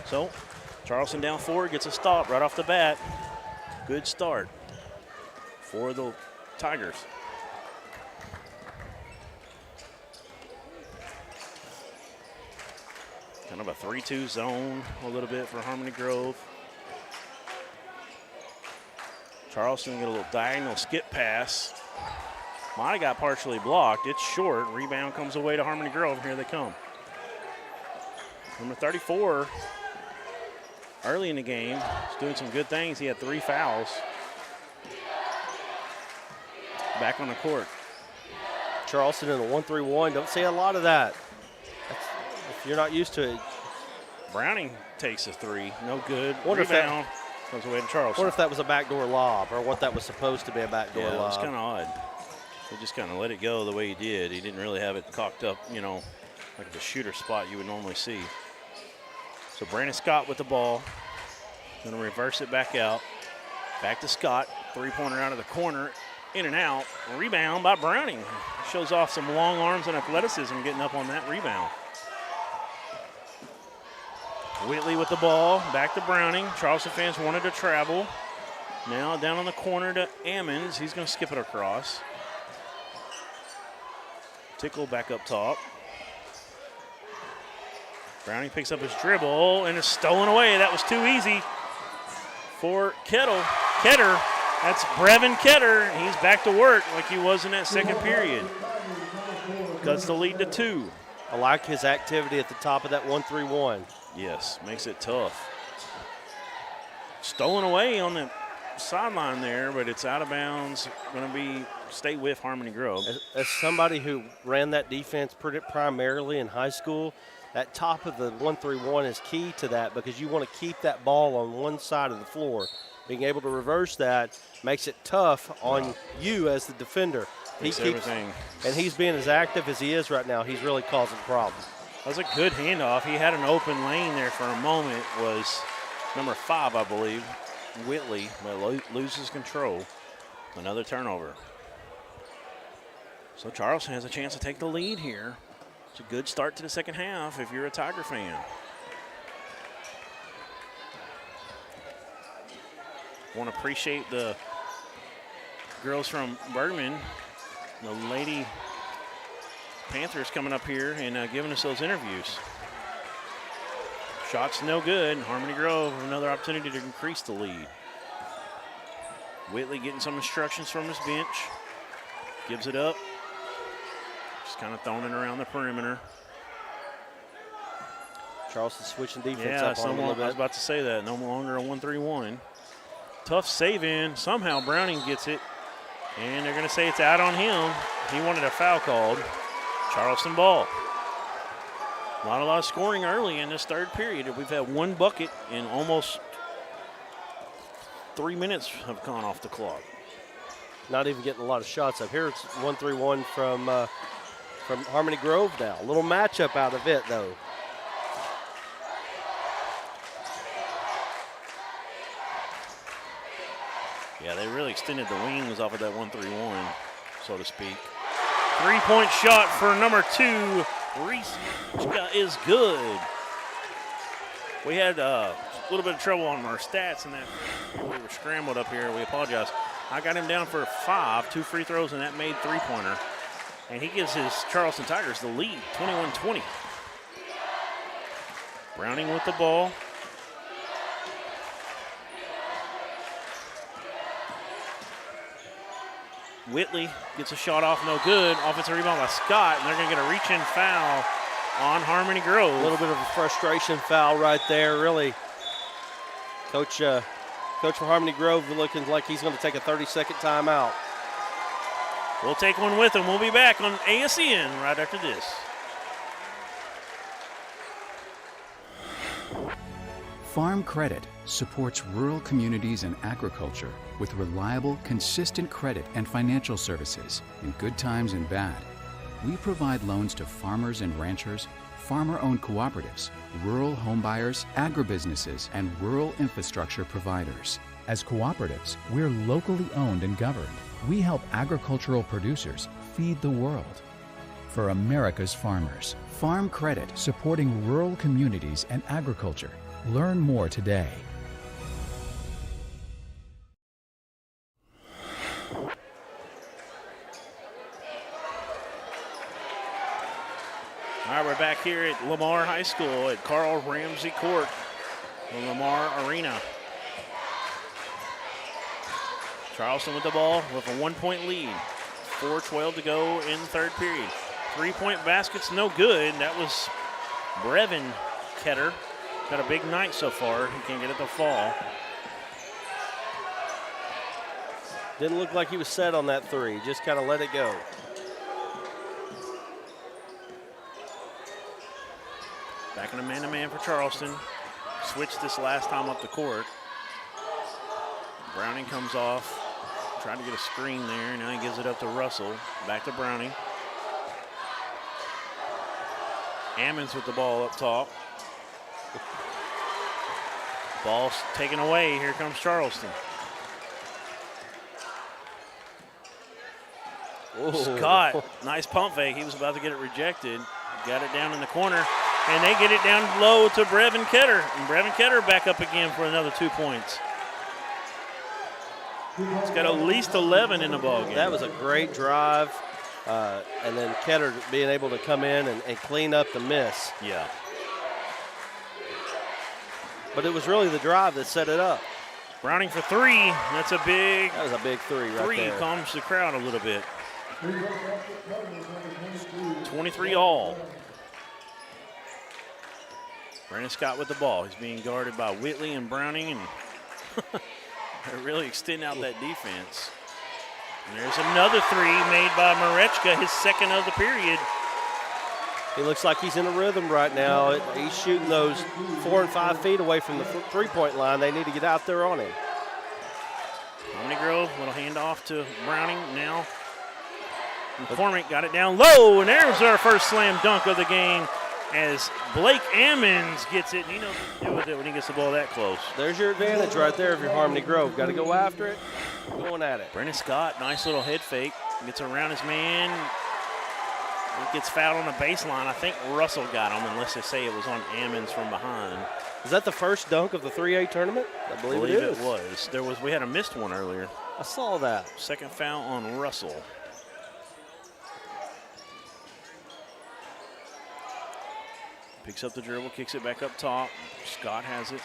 So Charleston down 4, gets a stop right off the bat. Good start for the Tigers. Kind of a 3-2 zone a little bit for Harmony Grove. Charleston get a little diagonal skip pass. Might have got partially blocked. It's short. Rebound comes away to Harmony Grove. Here they come. Number 34, early in the game, is doing some good things. He had 3 fouls. Back on the court. Charleston in a 1-3-1. Don't see a lot of that. If you're not used to it. Browning takes a 3. No good. Rebound comes away to Charleston. What if that was a backdoor lob, or what that was supposed to be a backdoor lob? It was kind of odd. He just kind of let it go the way he did. He didn't really have it cocked up, you know, like the shooter spot you would normally see. So Brandon Scott with the ball. Going to reverse it back out. Back to Scott. 3-pointer out of the corner. In and out. Rebound by Browning. Shows off some long arms and athleticism getting up on that rebound. Whitley with the ball. Back to Browning. Charleston fans wanted to travel. Now down on the corner to Ammons. He's going to skip it across. Tickle back up top. Browning picks up his dribble and is stolen away. That was too easy for Ketter. That's Brevin Ketter. He's back to work like he was in that second period. Cuts the lead to 2. I like his activity at the top of that 1-3-1. Yes, makes it tough. Stolen away on the sideline there, but it's out of bounds. Going to stay with Harmony Grove. As somebody who ran that defense primarily in high school, that top of the 1-3-1 is key to that because you want to keep that ball on one side of the floor. Being able to reverse that makes it tough on you as the defender. Everything. And he's being as active as he is right now. He's really causing problems. That was a good handoff. He had an open lane there for a moment. Was number 5, I believe, Whitley, but loses control. Another turnover. So Charleston has a chance to take the lead here. It's a good start to the second half if you're a Tiger fan. Want to appreciate the girls from Bergman, the Lady Panthers coming up here and giving us those interviews. Shots no good. Harmony Grove, another opportunity to increase the lead. Whitley getting some instructions from his bench. Gives it up. Just kind of throwing it around the perimeter. Charleston switching defense up on a little bit. I was about to say that. No longer a 1-3-1. Tough save in. Somehow Browning gets it. And they're going to say it's out on him. He wanted a foul called. Charleston ball. Not a lot of scoring early in this third period. We've had 1 bucket in almost 3 minutes have gone off the clock. Not even getting a lot of shots up here. It's 1-3-1 from Harmony Grove now. A little matchup out of it, though. Yeah, they really extended the wings off of that 1-3-1, so to speak. 3-point shot for number 2. Reese is good. We had a little bit of trouble on our stats in that we were scrambled up here. We apologize. I got him down for 5, 2 free throws, and that made 3-pointer. And he gives his Charleston Tigers the lead, 21-20. Browning with the ball. Whitley gets a shot off, no good. Offensive rebound by Scott, and they're going to get a reach-in foul on Harmony Grove. A little bit of a frustration foul right there, really. Coach for Harmony Grove looking like he's going to take a 30-second timeout. We'll take one with him. We'll be back on ASEN right after this. Farm Credit supports rural communities and agriculture with reliable, consistent credit and financial services in good times and bad. We provide loans to farmers and ranchers, farmer-owned cooperatives, rural homebuyers, agribusinesses, and rural infrastructure providers. As cooperatives, we're locally owned and governed. We help agricultural producers feed the world. For America's farmers, Farm Credit supporting rural communities and agriculture. Learn more today. All right, we're back here at Lamar High School at Carl Ramsey Court, the Lamar Arena. Charleston with the ball with a 1-point lead. 4:12 to go in the third period. 3-point basket's no good. That was Brevin Ketter. Got a big night so far. He can't get it to fall. Didn't look like he was set on that three. Just kind of let it go. Back in a man-to-man for Charleston. Switched this last time up the court. Browning comes off. Tried to get a screen there. Now he gives it up to Russell. Back to Browning. Ammons with the ball up top. Ball's taken away. Here comes Charleston. Ooh. Scott, nice pump fake. He was about to get it rejected. Got it down in the corner. And they get it down low to Brevin Ketter. And Brevin Ketter back up again for another 2 points. He's got at least 11 in the ball game. That was a great drive. And then Ketter being able to come in and clean up the miss. Yeah. But it was really the drive that set it up. Browning for three. That was a big three right there. Calms the crowd a little bit. 23 all. Brandon Scott with the ball. He's being guarded by Whitley and Browning, and they're really extending out that defense. And there's another three made by Marechka, his second of the period. He looks like he's in a rhythm right now. He's shooting those 4 and 5 feet away from the three-point line. They need to get out there on him. Harmony Grove, little handoff to Browning now. McCormick got it down low, and there's our first slam dunk of the game as Blake Ammons gets it. And he knows what to do with it when he gets the ball that close. There's your advantage right there if you're Harmony Grove. Got to go after it, going at it. Brandon Scott, nice little head fake. Gets around his man. He gets fouled on the baseline. I think Russell got him, unless they say it was on Ammons from behind. Is that the first dunk of the 3A tournament? I believe it is. It was. We had a missed one earlier. I saw that. Second foul on Russell. Picks up the dribble, kicks it back up top. Scott has it.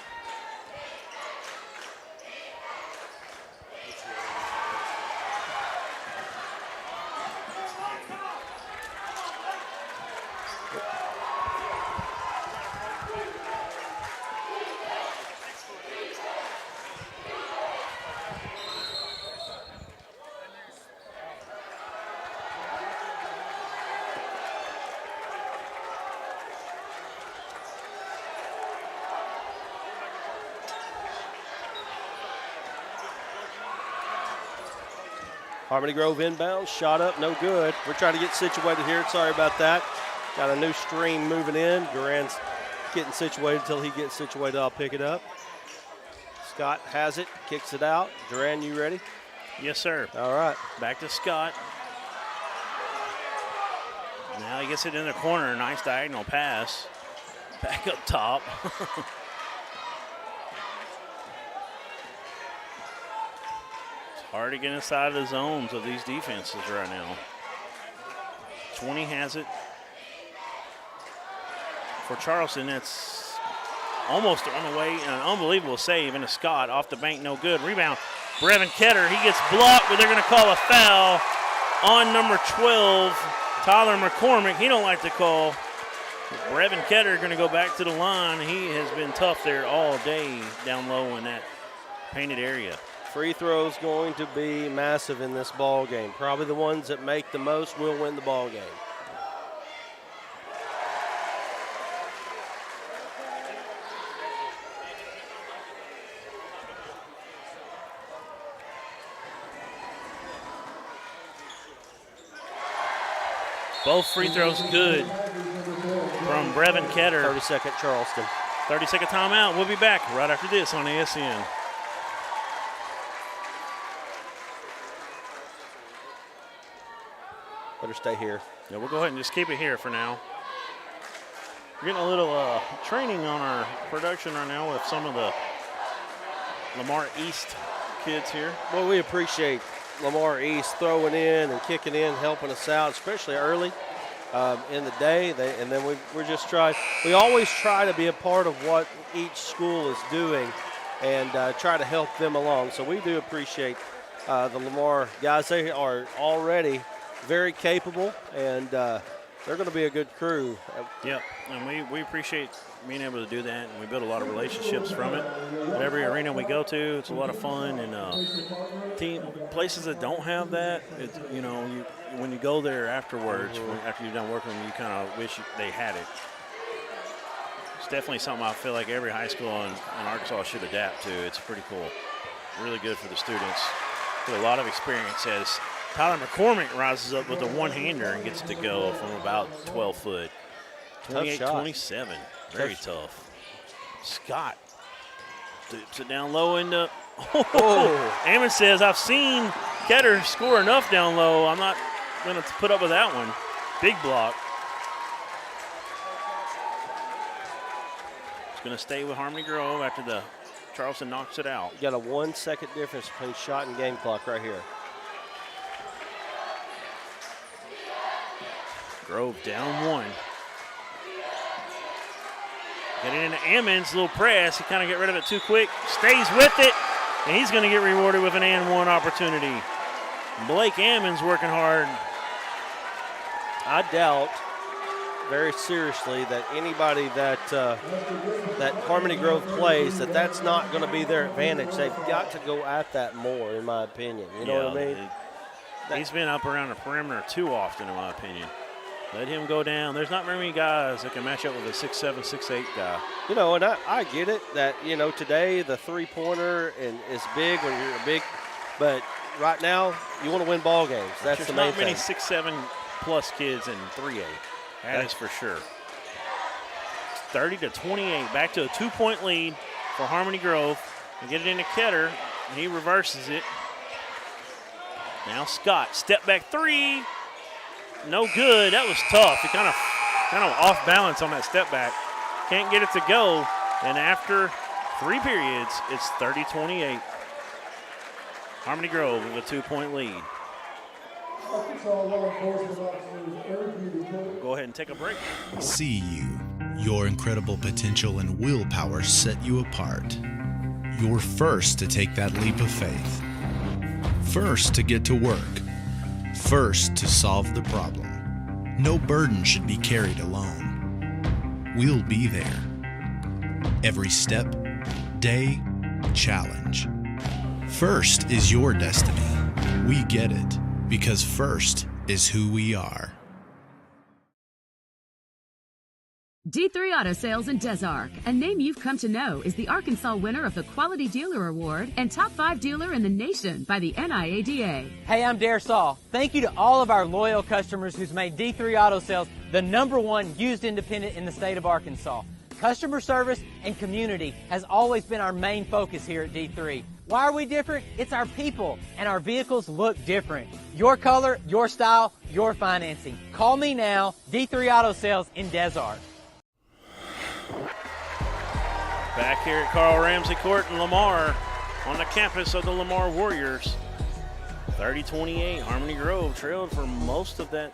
Harmony Grove inbound, shot up, no good. We're trying to get situated here. Sorry about that. Got a new stream moving in. Duran's getting situated. Until he gets situated, I'll pick it up. Scott has it, kicks it out. Duran, you ready? Yes, sir. All right. Back to Scott. Now he gets it in the corner. Nice diagonal pass. Back up top. Hard to get inside the zones of these defenses right now. 20 has it. For Charleston, that's almost on the way. An unbelievable save into Scott. Off the bank, no good. Rebound, Brevin Ketter. He gets blocked, but they're going to call a foul on number 12, Tyler McCormick. He don't like to call. Brevin Ketter going to go back to the line. He has been tough there all day down low in that painted area. Free throws going to be massive in this ball game. Probably the ones that make the most will win the ball game. Both free throws good from Brevin Ketter. 30-second Charleston. 30-second timeout. We'll be back right after this on ASN. Better stay here. Yeah, we'll go ahead and just keep it here for now. We're getting a little training on our production right now with some of the Lamar East kids here. Well, we appreciate Lamar East throwing in and kicking in, helping us out, especially early in the day. And then we're just trying. We always try to be a part of what each school is doing and try to help them along. So we do appreciate the Lamar guys. They are already very capable, and they're going to be a good crew. Yep, and we appreciate being able to do that, and we build a lot of relationships from it. At every arena we go to, it's a lot of fun, and places that don't have that, when you go there afterwards, after you're done working, you kind of wish they had it. It's definitely something I feel like every high school in Arkansas should adapt to. It's pretty cool. Really good for the students. Get a lot of experience as Tyler McCormick rises up with a one-hander and gets to go from about 12 foot. 28-27. Very tough. Scott to down low into. Ammon says, I've seen Ketter score enough down low. I'm not going to put up with that one. Big block. It's going to stay with Harmony Grove after the Charleston knocks it out. You got a 1 second difference between shot and game clock right here. Grove down one. Getting into Ammon's little press. He kind of get rid of it too quick. Stays with it, and he's going to get rewarded with an and one opportunity. Blake Ammon's working hard. I doubt very seriously that anybody that Harmony Grove plays, that's not going to be their advantage. They've got to go at that more, in my opinion. You know what I mean? He's been up around the perimeter too often, in my opinion. Let him go down. There's not very many guys that can match up with a 6'7", 6'8" guy. And I get it that, today the three-pointer is big when you're big, but right now you want to win ball games. That's the main thing. There's not many 6'7" plus kids in 3A. That is for sure. 30-28, back to a 2-point lead for Harmony Grove. And get it into Ketter, and he reverses it. Now Scott, step back three. No good. That was tough. He kind of off balance on that step back. Can't get it to go. And after 3 periods, it's 30-28. Harmony Grove with a 2-point lead. We'll go ahead and take a break. See you. Your incredible potential and willpower set you apart. You're first to take that leap of faith. First to get to work. First to solve the problem. No burden should be carried alone. We'll be there. Every step, day, challenge. First is your destiny. We get it, because first is who we are. D3 Auto Sales in Des Arc, a name you've come to know, is the Arkansas winner of the Quality Dealer Award and Top 5 Dealer in the Nation by the NIADA. Hey, I'm Dare Saul. Thank you to all of our loyal customers who's made D3 Auto Sales the #1 used independent in the state of Arkansas. Customer service and community has always been our main focus here at D3. Why are we different? It's our people, and our vehicles look different. Your color, your style, your financing. Call me now, D3 Auto Sales in Des Arc. Back here at Carl Ramsey Court in Lamar on the campus of the Lamar Warriors. 30-28, Harmony Grove trailed for most of that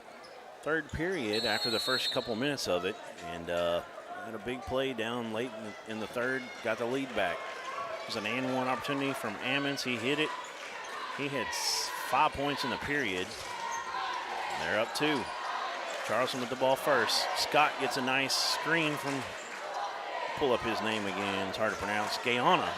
third period after the first couple minutes of it, and had a big play down late in the third, got the lead back. It was an and one opportunity from Ammons. He hit it. He had 5 points in the period. They're up 2. Charleston with the ball first. Scott gets a nice screen from, pull up his name again, it's hard to pronounce, Guyana.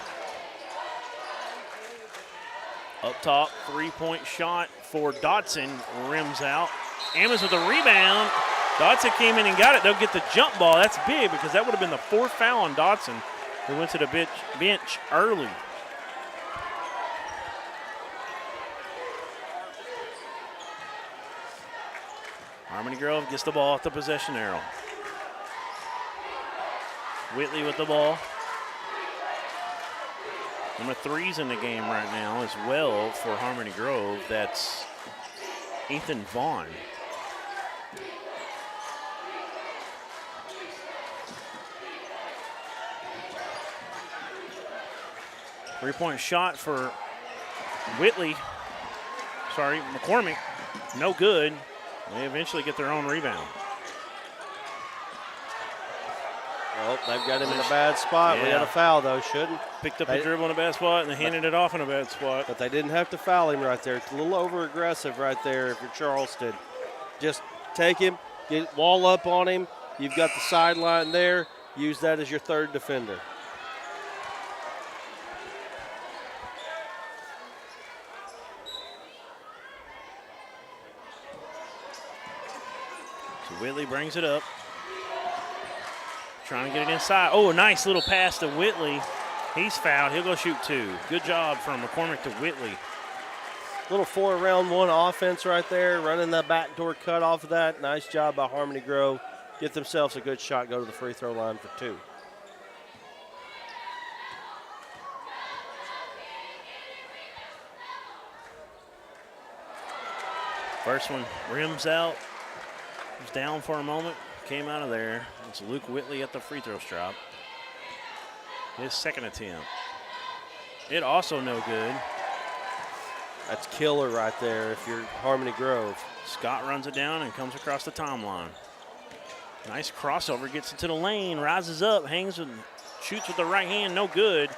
Up top, 3-point shot for Dotson, rims out. Ammons with a rebound. Dotson came in and got it. They'll get the jump ball. That's big because that would have been the 4th foul on Dotson, who went to the bench early. Harmony Grove gets the ball off the possession arrow. Whitley with the ball. Number 3's in the game right now as well for Harmony Grove. That's Ethan Vaughn. Three-point shot for McCormick. No good. They eventually get their own rebound. Well, they've got him in a bad spot. Yeah. We had a foul, though, shouldn't. picked up the dribble in a bad spot and they handed it off in a bad spot. But they didn't have to foul him right there. It's a little over-aggressive right there if you're Charleston. Just take him, wall up on him. You've got the sideline there. Use that as your third defender. So Whitley brings it up. Trying to get it inside. Oh, a nice little pass to Whitley. He's fouled. He'll go shoot 2. Good job from McCormick to Whitley. Little 4-round-1 offense right there, running that backdoor cut off of that. Nice job by Harmony Grove. Get themselves a good shot, go to the free throw line for 2. First one rims out. Was down for a moment. Came out of there. It's Luke Whitley at the free throw strop. His second attempt. It also no good. That's killer right there if you're Harmony Grove. Scott runs it down and comes across the timeline. Nice crossover, gets into the lane, rises up, hangs and shoots with the right hand, no good.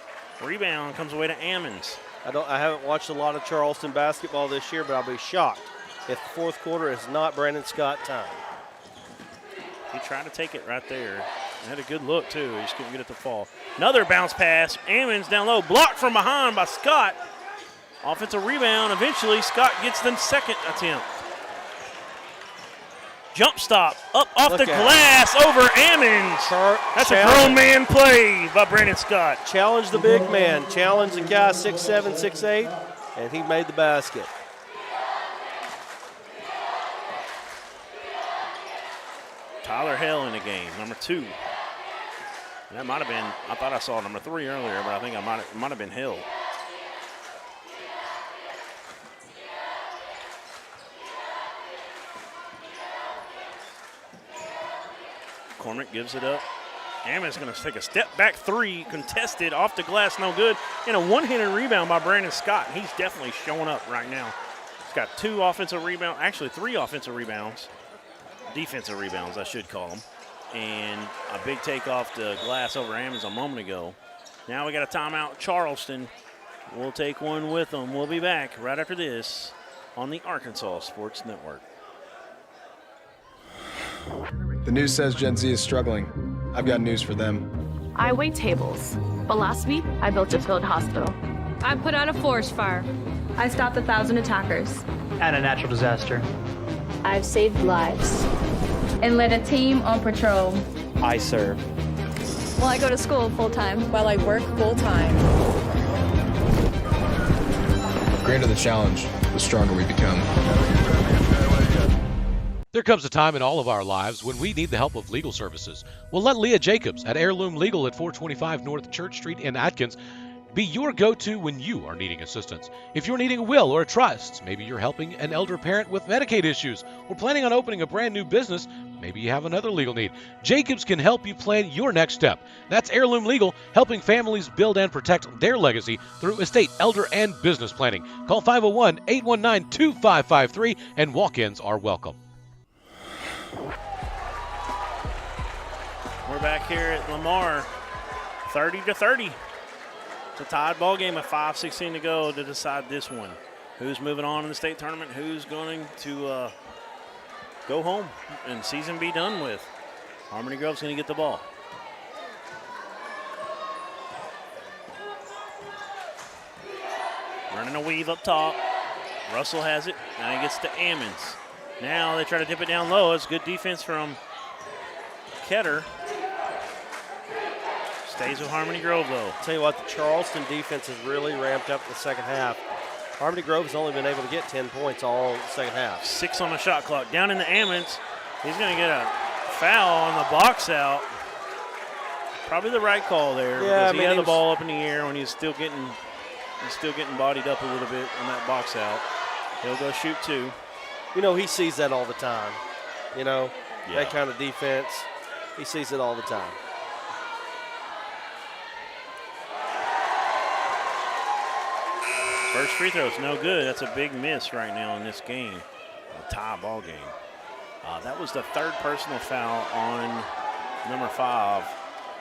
Rebound comes away to Ammons. I haven't watched a lot of Charleston basketball this year, but I'll be shocked if the fourth quarter is not Brandon Scott time. He tried to take it right there. He had a good look, too. He just couldn't get it to fall. Another bounce pass. Ammons down low. Blocked from behind by Scott. Offensive rebound. Eventually, Scott gets the second attempt. Jump stop. Up off the glass over Ammons. That's a grown man play by Brandon Scott. Challenge the big man. Challenge the guy 6'7", 6'8", and he made the basket. Tyler Hell in the game, number 2. That might have been, I thought I saw number 3 earlier, but I think it might have been Hill. Cormick gives it up. Ammon's going to take a step back 3, contested, off the glass, no good. And a one-handed rebound by Brandon Scott. He's definitely showing up right now. He's got 2 offensive rebounds, actually 3 offensive rebounds. Defensive rebounds, I should call them. And a big take off the glass over Ammons a moment ago. Now we got a timeout. Charleston will take one with them. We'll be back right after this on the Arkansas Sports Network. The news says Gen Z is struggling. I've got news for them. I wait tables, but last week I built a field hospital. I put out a forest fire. I stopped 1,000 attackers. And a natural disaster. I've saved lives. And led a team on patrol. I serve. Well, I go to school full-time. While I work full-time. The greater the challenge, the stronger we become. There comes a time in all of our lives when we need the help of legal services. Well, let Leah Jacobs at Heirloom Legal at 425 North Church Street in Atkins be your go-to when you are needing assistance. If you're needing a will or a trust, maybe you're helping an elder parent with Medicaid issues, or planning on opening a brand new business, maybe you have another legal need. Jacobs can help you plan your next step. That's Heirloom Legal, helping families build and protect their legacy through estate, elder, and business planning. Call 501-819-2553, and walk-ins are welcome. We're back here at Lamar, 30-30. It's a tied ball game with 5:16 to go to decide this one. Who's moving on in the state tournament? Who's going to go home and season be done with? Harmony Grove's going to get the ball. Running a weave up top. Russell has it. Now he gets to Ammons. Now they try to dip it down low. It's good defense from Ketter. Stays with Harmony Grove, though. Tell you what, the Charleston defense has really ramped up in the second half. Harmony Grove has only been able to get 10 points all second half. 6 on the shot clock. Down in the Ammons. He's going to get a foul on the box out. Probably the right call there. Yeah, because he had the ball up in the air when he's still getting bodied up a little bit on that box out. He'll go shoot 2. You know, he sees that all the time. You know, that kind of defense. He sees it all the time. First free throw is no good. That's a big miss right now in this game, a tie ball game. That was the 3rd personal foul on number 5,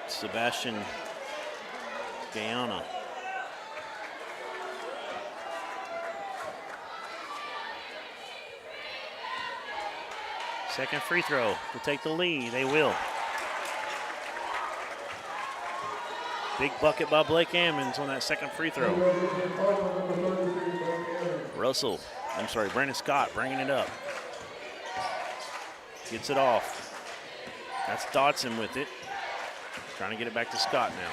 Sebastian Guyana. Second free throw to take the lead. They will. Big bucket by Blake Ammons on that second free throw. Brandon Scott bringing it up. Gets it off. That's Dodson with it. Trying to get it back to Scott now.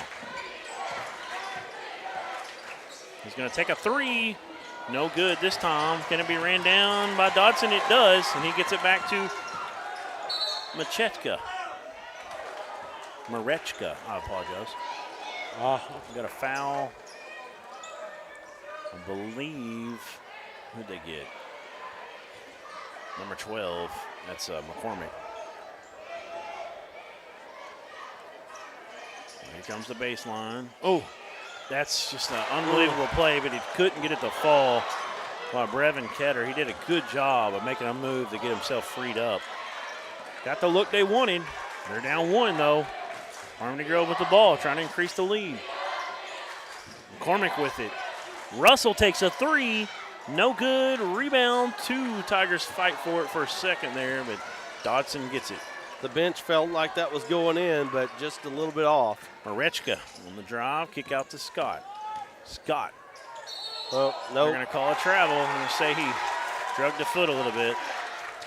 He's going to take a three. No good this time. Can it be ran down by Dodson? It does, and he gets it back to Marechka, I apologize. We got a foul. I believe, who'd they get? Number 12, that's McCormick. Here comes the baseline. Oh, that's just an unbelievable play, but he couldn't get it to fall. While Brevin Ketter, he did a good job of making a move to get himself freed up. Got the look they wanted. They're down one, though. Harmony Grove with the ball, trying to increase the lead. McCormick with it. Russell takes a three. No good. Rebound. Two Tigers fight for it for a second there, but Dodson gets it. The bench felt like that was going in, but just a little bit off. Marechka on the drive, kick out to Scott. Scott. Well, no. They're going to call a travel. I'm going to say he drugged the foot a little bit.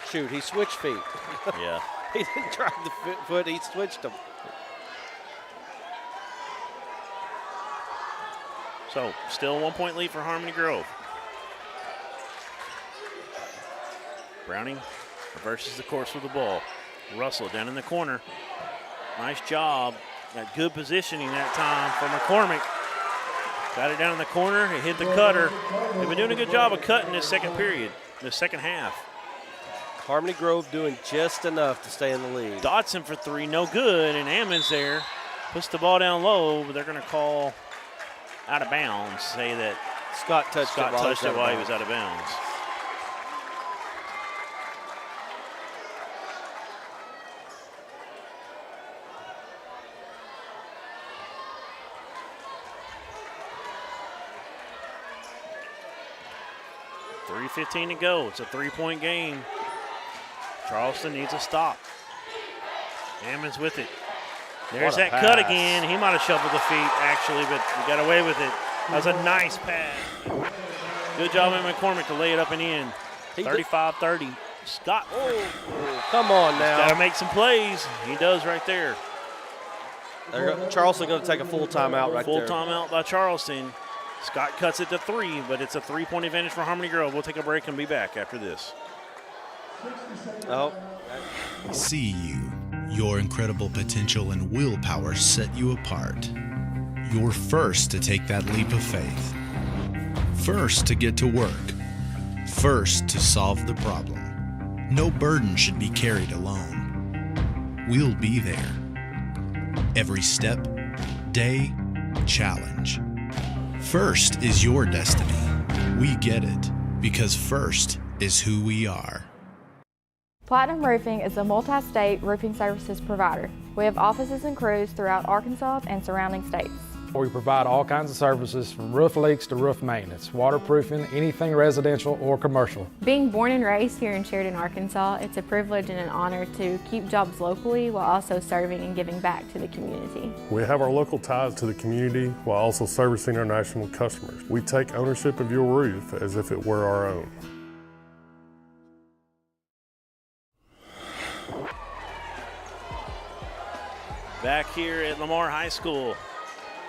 Shoot, he switched feet. Yeah. He didn't drag the foot, he switched them. So, still 1 point lead for Harmony Grove. Browning reverses the course with the ball. Russell down in the corner. Nice job. Got good positioning that time for McCormick. Got it down in the corner. It hit the cutter. They've been doing a good job of cutting this second period, the second half. Harmony Grove doing just enough to stay in the lead. Dodson for three, no good, and Ammons there. Puts the ball down low, but they're going to call out of bounds. Say that Scott touched it while he was out of bounds. .3:15 to go. It's a three-point game. Charleston needs a stop. Ammons with it. There's that cut again. He might have shuffled the feet, actually, but he got away with it. That was a nice pass. Good job by McCormick to lay it up and in. 35-30. Scott. Oh, come on now. Got to make some plays. He does right there. Charleston going to take a full timeout right there. Full timeout by Charleston. Scott cuts it to three, but it's a three-point advantage for Harmony Grove. We'll take a break and be back after this. See you. Your incredible potential and willpower set you apart. You're first to take that leap of faith. First to get to work. First to solve the problem. No burden should be carried alone. We'll be there. Every step, day, challenge. First is your destiny. We get it because first is who we are. Platinum Roofing is a multi-state roofing services provider. We have offices and crews throughout Arkansas and surrounding states. We provide all kinds of services from roof leaks to roof maintenance, waterproofing, anything residential or commercial. Being born and raised here in Sheridan, Arkansas, it's a privilege and an honor to keep jobs locally while also serving and giving back to the community. We have our local ties to the community while also servicing our national customers. We take ownership of your roof as if it were our own. Back here at Lamar High School.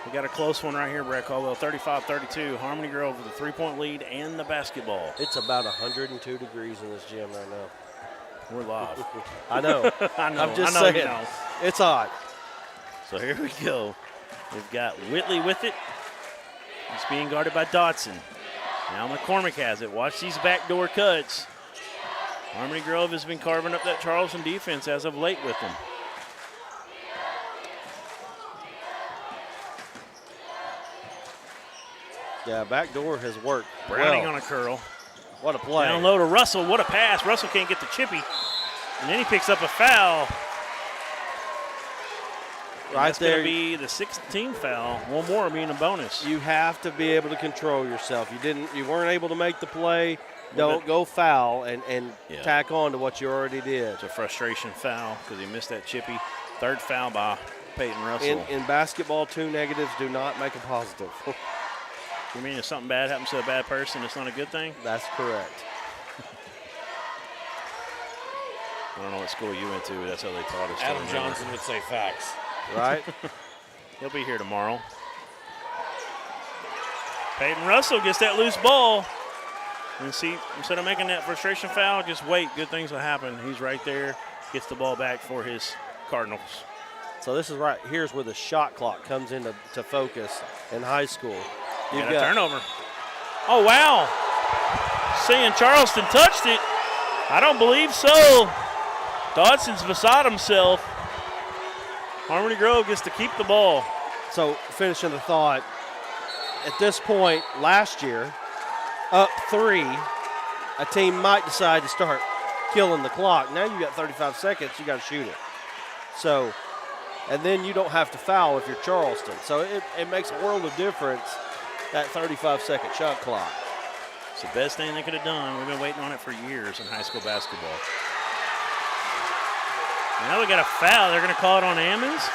We got a close one right here, Brett Caldwell, 35-32. Harmony Grove with a three-point lead and the basketball. It's about 102 degrees in this gym right now. We're live. I know. I'm just saying. You know. It's hot. So here we go. We've got Whitley with it. He's being guarded by Dodson. Now McCormick has it. Watch these backdoor cuts. Harmony Grove has been carving up that Charleston defense as of late with them. Yeah, backdoor has worked. Browning well. on a curl. What a play. Down low to Russell. What a pass. Russell can't get the chippy. And then he picks up a foul. That's going to be the 16th foul. One more being a bonus. You have to be able to control yourself. You weren't able to make the play. Don't go foul and Yeah. tack on to what you already did. It's a frustration foul because he missed that chippy. Third foul by Peyton Russell. In basketball, 2 negatives do not make a positive. You mean if something bad happens to a bad person, it's not a good thing? That's correct. I don't know what school you went to, but that's how they taught us. Adam Johnson would say facts. Right? He'll be here tomorrow. Peyton Russell gets that loose ball. And see, instead of making that frustration foul, just wait. Good things will happen. He's right there. Gets the ball back for his Cardinals. So this is right. Here's where the shot clock comes into focus in high school. You got a turnover. Oh, wow. Saying Charleston touched it. I don't believe so. Dodson's beside himself. Harmony Grove gets to keep the ball. So finishing the thought, at this point last year, up 3, a team might decide to start killing the clock. Now you got 35 seconds, you got to shoot it. So, and then you don't have to foul if you're Charleston. So it makes a world of difference, that 35-second shot clock. It's the best thing they could have done. We've been waiting on it for years in high school basketball. Now we got a foul. They're going to call it on Ammons.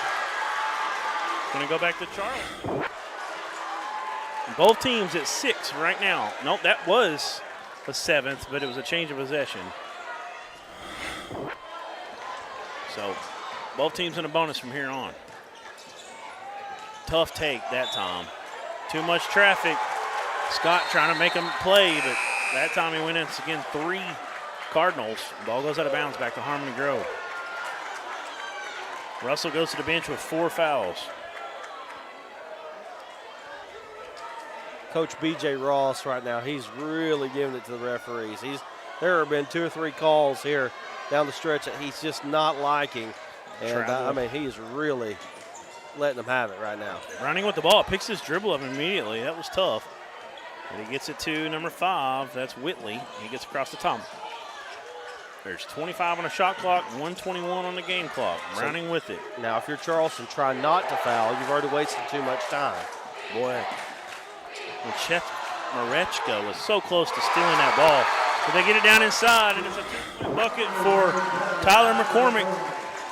Going to go back to Charleston. Both teams at 6 right now. Nope, that was a 7th, but it was a change of possession. So both teams in a bonus from here on. Tough take that time. Too much traffic. Scott trying to make him play, but that time he went in again 3 Cardinals. Ball goes out of bounds back to Harmony Grove. Russell goes to the bench with 4 fouls. Coach B.J. Ross right now, he's really giving it to the referees. There have been 2 or 3 calls here down the stretch that he's just not liking. And, I mean, he is really letting them have it right now. Running with the ball, picks his dribble up immediately. That was tough. And he gets it to number 5. That's Whitley. He gets across the top. There's 25 on the shot clock, 121 on the game clock. Browning with it. Now, if you're Charleston, try not to foul. You've already wasted too much time. Boy, Marechka was so close to stealing that ball. But they get it down inside, and it's a 2-point bucket for Tyler McCormick.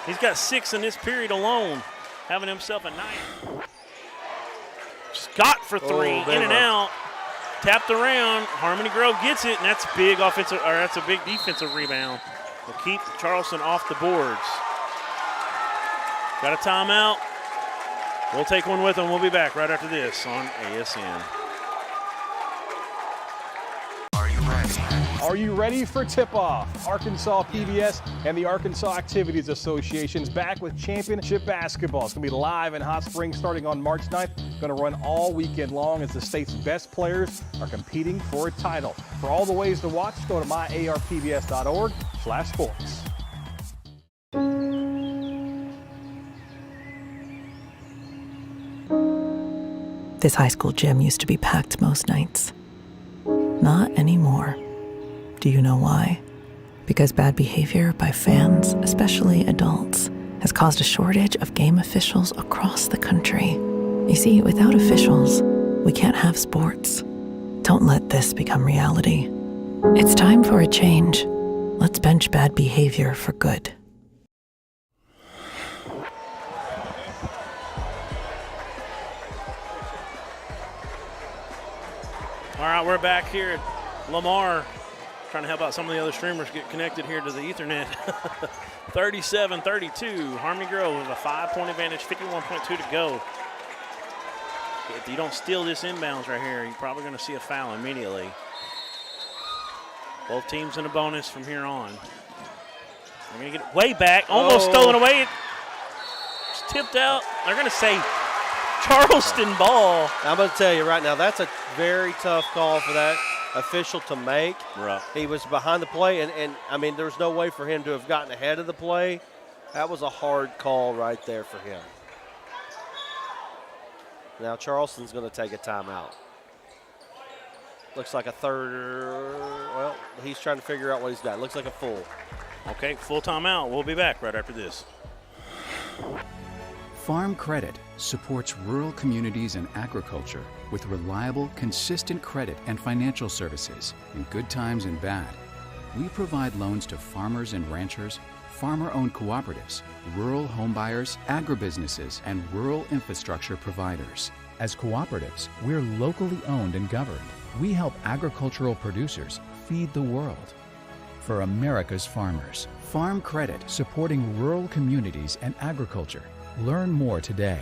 He's got 6 in this period alone, having himself a 9. Scott for 3, in and out. Tapped around, Harmony Grove gets it, and that's big offensive, or that's a big defensive rebound. Will keep Charleston off the boards. Got a timeout. We'll take one with them. We'll be back right after this on ASN. Are you ready for tip-off? Arkansas PBS and the Arkansas Activities Association is back with championship basketball. It's going to be live in Hot Springs starting on March 9th. Going to run all weekend long as the state's best players are competing for a title. For all the ways to watch, go to myarpbs.org/sports. This high school gym used to be packed most nights. Not anymore. Do you know why? Because bad behavior by fans, especially adults, has caused a shortage of game officials across the country. You see, without officials, we can't have sports. Don't let this become reality. It's time for a change. Let's bench bad behavior for good. All right, we're back here at Lamar, trying to help out some of the other streamers get connected here to the Ethernet. 37-32, Harmony Grove with a 5-point advantage, 51.2 to go. If you don't steal this inbounds right here, you're probably going to see a foul immediately. Both teams in a bonus from here on. They're going to get it way back, almost stolen away. It's tipped out. They're going to say Charleston ball. I'm going to tell you right now, that's a very tough call for that official to make. Right. He was behind the play, and I mean, there was no way for him to have gotten ahead of the play. That was a hard call right there for him. Now Charleston's going to take a timeout. Looks like a third. Well, he's trying to figure out what he's got. Looks like a full. Okay, full timeout. We'll be back right after this. Farm Credit supports rural communities and agriculture with reliable, consistent credit and financial services in good times and bad. We provide loans to farmers and ranchers, farmer-owned cooperatives, rural homebuyers, agribusinesses, and rural infrastructure providers. As cooperatives, we're locally owned and governed. We help agricultural producers feed the world. For America's farmers, Farm Credit, supporting rural communities and agriculture. Learn more today.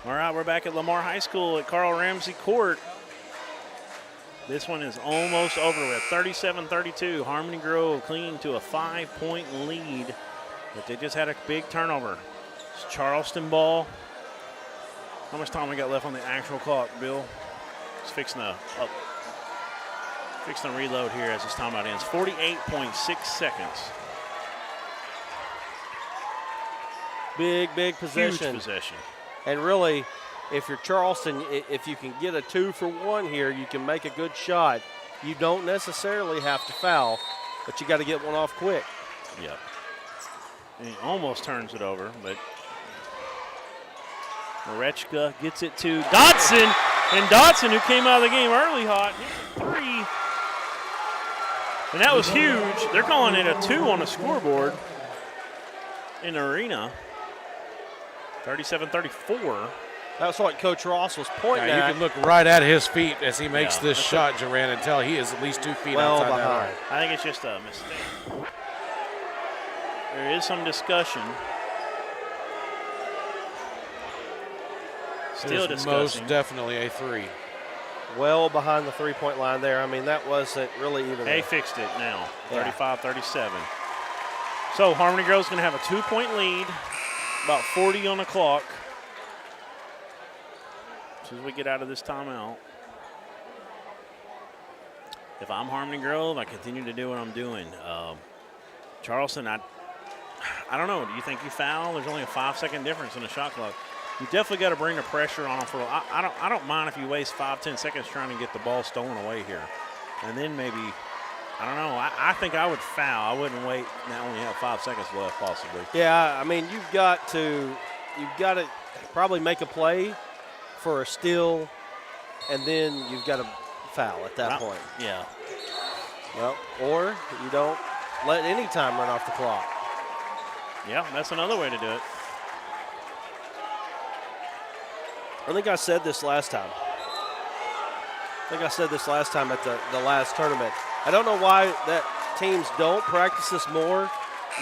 All right, we're back at Lamar High School at Carl Ramsey Court. This one is almost over with, 37-32. Harmony Grove clinging to a 5-point lead, but they just had a big turnover. It's Charleston ball. How much time we got left on the actual clock, Bill? It's fixing to reload here as this timeout ends. 48.6 seconds. Big possession. Huge possession. And really, if you're Charleston, if you can get a 2-for-1 here, you can make a good shot. You don't necessarily have to foul, but you got to get one off quick. Yep. And he almost turns it over, but Marechka gets it to Dotson. And Dotson, who came out of the game early hot, hits a 3. And that was huge. They're calling it a 2 on the scoreboard in the arena. 37-34. That's what Coach Ross was pointing at. You can look right at his feet as he makes this shot, Duran, and tell he is at least 2 feet outside that line. I think it's just a mistake. There is some discussion. Still discussing. Most definitely a 3. Well behind the three-point line there. I mean, that wasn't really even. They fixed it now, 35-37. So Harmony Grove's going to have a 2-point lead, about 40 on the clock. As soon as we get out of this timeout. If I'm Harmony Grove, I continue to do what I'm doing. Charleston, I don't know. Do you think you foul? There's only a 5-second difference in the shot clock. You definitely got to bring the pressure on them for. I don't mind if you waste 5-10 seconds trying to get the ball stolen away here, and then maybe I don't know. I think I would foul. I wouldn't wait. Now only have 5 seconds left, possibly. Yeah, I mean you've got to probably make a play for a steal, and then you've got to foul at that point. Yeah. Well, or you don't let any time run off the clock. Yeah, that's another way to do it. I think I said this last time. at the last tournament. I don't know why that teams don't practice this more,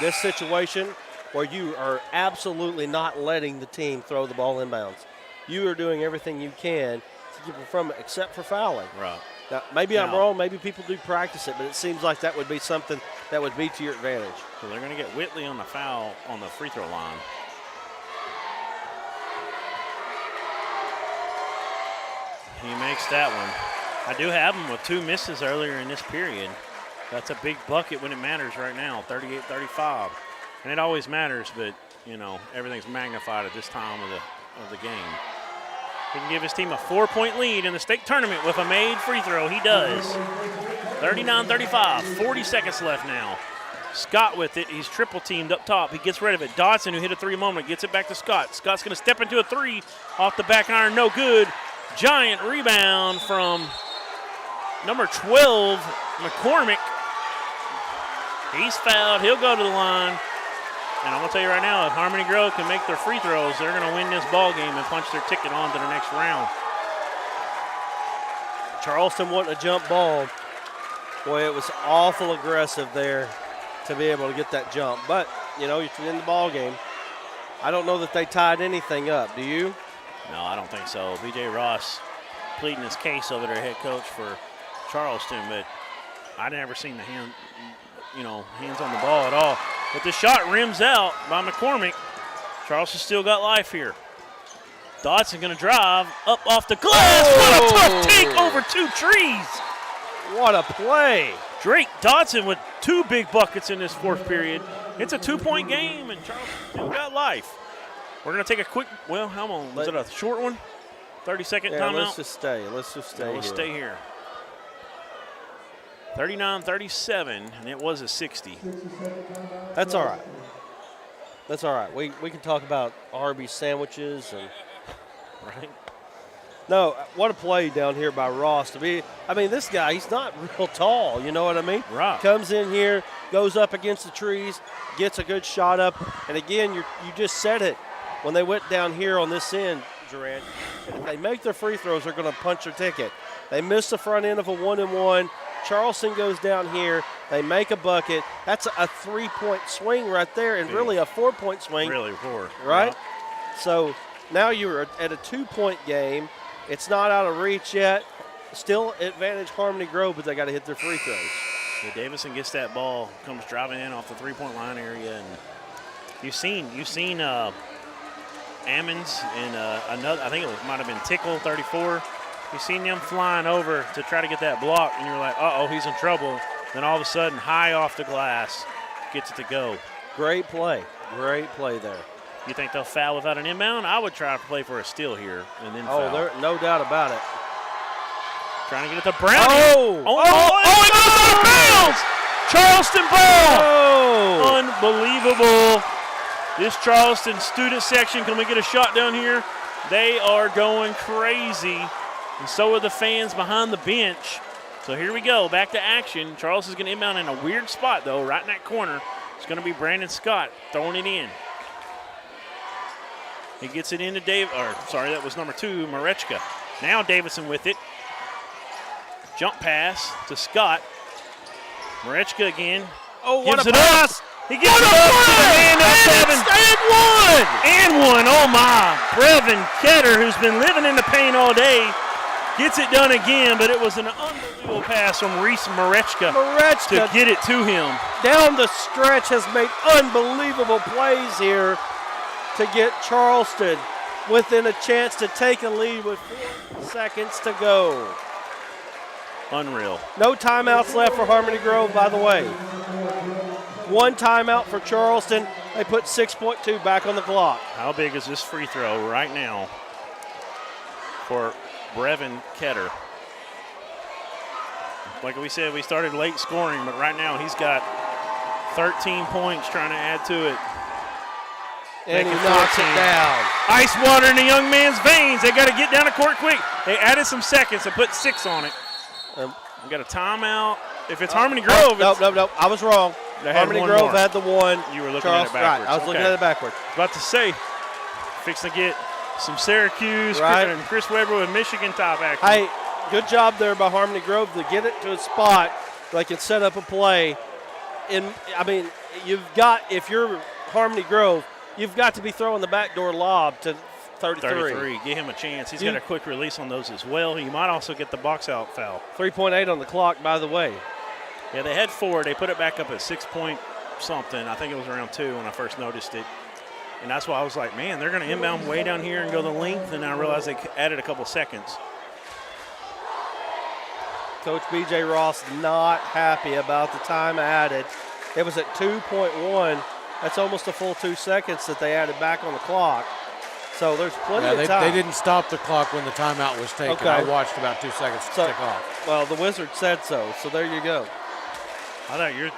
this situation, where you are absolutely not letting the team throw the ball inbounds. You are doing everything you can to keep them from it, except for fouling. Right. Now, maybe I'm wrong. Maybe people do practice it, but it seems like that would be something that would be to your advantage. So they're going to get Whitley on the foul on the free throw line. He makes that one. I do have him with 2 misses earlier in this period. That's a big bucket when it matters right now, 38-35. And it always matters, but, you know, everything's magnified at this time of the game. He can give his team a 4-point lead in the state tournament with a made free throw. He does. 39-35, 40 seconds left now. Scott with it. He's triple teamed up top. He gets rid of it. Dodson, who hit a 3 a moment, gets it back to Scott. Scott's going to step into a 3 off the back iron. No good. Giant rebound from number 12, McCormick. He's fouled. He'll go to the line. And I'm going to tell you right now, if Harmony Grove can make their free throws, they're going to win this ball game and punch their ticket on to the next round. Charleston wanting a jump ball. Boy, it was awful aggressive there to be able to get that jump. But, you know, you're in the ball game. I don't know that they tied anything up. Do you? No, I don't think so. B.J. Ross pleading his case over their head coach for Charleston, but I'd never seen the hands on the ball at all. But the shot rims out by McCormick. Charleston still got life here. Dodson going to drive up off the glass. What a tough take over 2 trees. What a play. Drake Dodson with 2 big buckets in this 4th period. It's a 2-point game, and Charleston still got life. We're going to take a quick, well, how long? Was it a short one? 30-second timeout? Let's just stay. Let's just stay Let's stay here. 39-37, and it was a 60. That's all right. That's all right. We can talk about Arby's sandwiches and right. No, what a play down here by Ross to be. I mean, this guy, he's not real tall. You know what I mean? Right. Comes in here, goes up against the trees, gets a good shot up, and again, you just said it when they went down here on this end, Duran. If they make their free throws, they're going to punch their ticket. They miss the front end of a 1-and-1. Charleston goes down here. They make a bucket. That's a 3-point swing right there, and really a 4-point swing. Really 4. Right? Yeah. So now you're at a 2-point game. It's not out of reach yet. Still advantage Harmony Grove, but they got to hit their free throws. Yeah, Davison gets that ball, comes driving in off the 3-point line area, and you've seen Ammons and another. I think it might have been Tickle 34. You've seen them flying over to try to get that block, and you're like, uh-oh, he's in trouble. Then all of a sudden, high off the glass, gets it to go. Great play. Great play there. You think they'll foul without an inbound? I would try to play for a steal here and then foul. Oh, no doubt about it. Trying to get it to Browning. Oh, it goes out of bounds! Charleston ball! Oh. Unbelievable. This Charleston student section, can we get a shot down here? They are going crazy, and so are the fans behind the bench. So here we go, back to action. Charleston's going to inbound in a weird spot, though, right in that corner. It's going to be Brandon Scott throwing it in. He gets it into that was number 2, Marechka. Now Davison with it. Jump pass to Scott. Marechka again. Oh, what gives a it pass! Up. He gives it up to the man up 7. And one. Oh, my. Brevin Ketter, who's been living in the paint all day, gets it done again, but it was an unbelievable pass from Reese Marechka to get it to him. Down the stretch has made unbelievable plays here to get Charleston within a chance to take a lead with 4 seconds to go. Unreal. No timeouts left for Harmony Grove, by the way. 1 timeout for Charleston. They put 6.2 back on the clock. How big is this free throw right now for Brevin Ketter? Like we said, we started late scoring, but right now he's got 13 points trying to add to it. And he knocks it down. Ice water in the young man's veins. They got to get down the court quick. They added some seconds and put 6 on it. We got a timeout. If it's Harmony Grove. No. I was wrong. Harmony Grove had the 1. You were looking at it backwards. Right. I was looking at it backwards. About to say, fixing to get some Syracuse and Chris Webber with Michigan top action. Hey, good job there by Harmony Grove to get it to a spot they can set up a play. If you're Harmony Grove, you've got to be throwing the backdoor lob to 33. Give him a chance. He's got a quick release on those as well. He might also get the box out foul. 3.8 on the clock, by the way. Yeah, they had 4. They put it back up at 6 point something. I think it was around 2 when I first noticed it. And that's why I was like, man, they're going to inbound way down here and go the length. And I realized they added a couple seconds. Coach B.J. Ross not happy about the time added. It was at 2.1. That's almost a full 2 seconds that they added back on the clock. So there's plenty of time. They didn't stop the clock when the timeout was taken. Okay. I watched about 2 seconds tick off. Well, the Wizard said so there you go. I thought y'all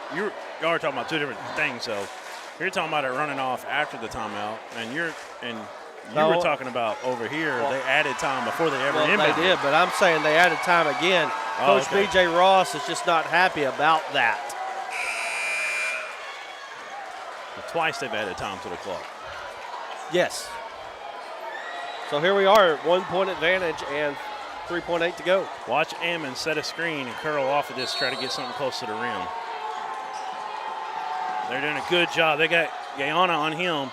are talking about 2 different things. So you're talking about it running off after the timeout, and you were talking about over here. They added time before they ever inbounded. They did, but I'm saying they added time again. Coach B.J. Ross is just not happy about that. Twice they've added time to the clock. Yes. So here we are, 1 point advantage and 3.8 to go. Watch Ammon set a screen and curl off of this, try to get something close to the rim. They're doing a good job. They got Guyana on him.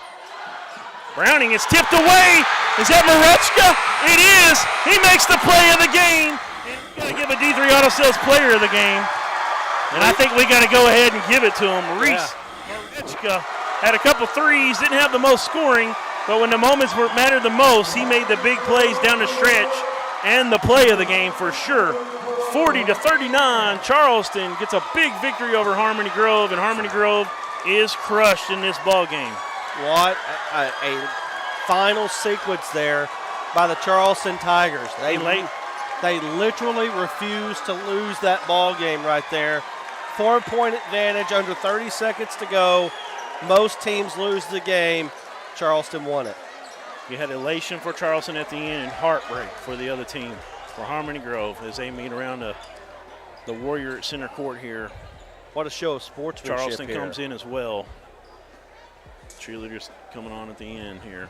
Browning is tipped away. Is that Marechka? It is. He makes the play of the game. And we got to give a D3 Auto Sales player of the game. And I think we got to go ahead and give it to him. Reese Marechka had a couple threes, didn't have the most scoring, but when the moments mattered the most, he made the big plays down the stretch and the play of the game for sure. 40-39, Charleston gets a big victory over Harmony Grove, and Harmony Grove is crushed in this ball game. What a final sequence there by the Charleston Tigers. They literally refused to lose that ball game right there. 4-point advantage, under 30 seconds to go. Most teams lose the game. Charleston won it. You had elation for Charleston at the end and heartbreak for the other team, for Harmony Grove, as they meet around the Warrior at center court here. What a show of sportsmanship. Charleston here comes in as well. Cheerleaders coming on at the end here.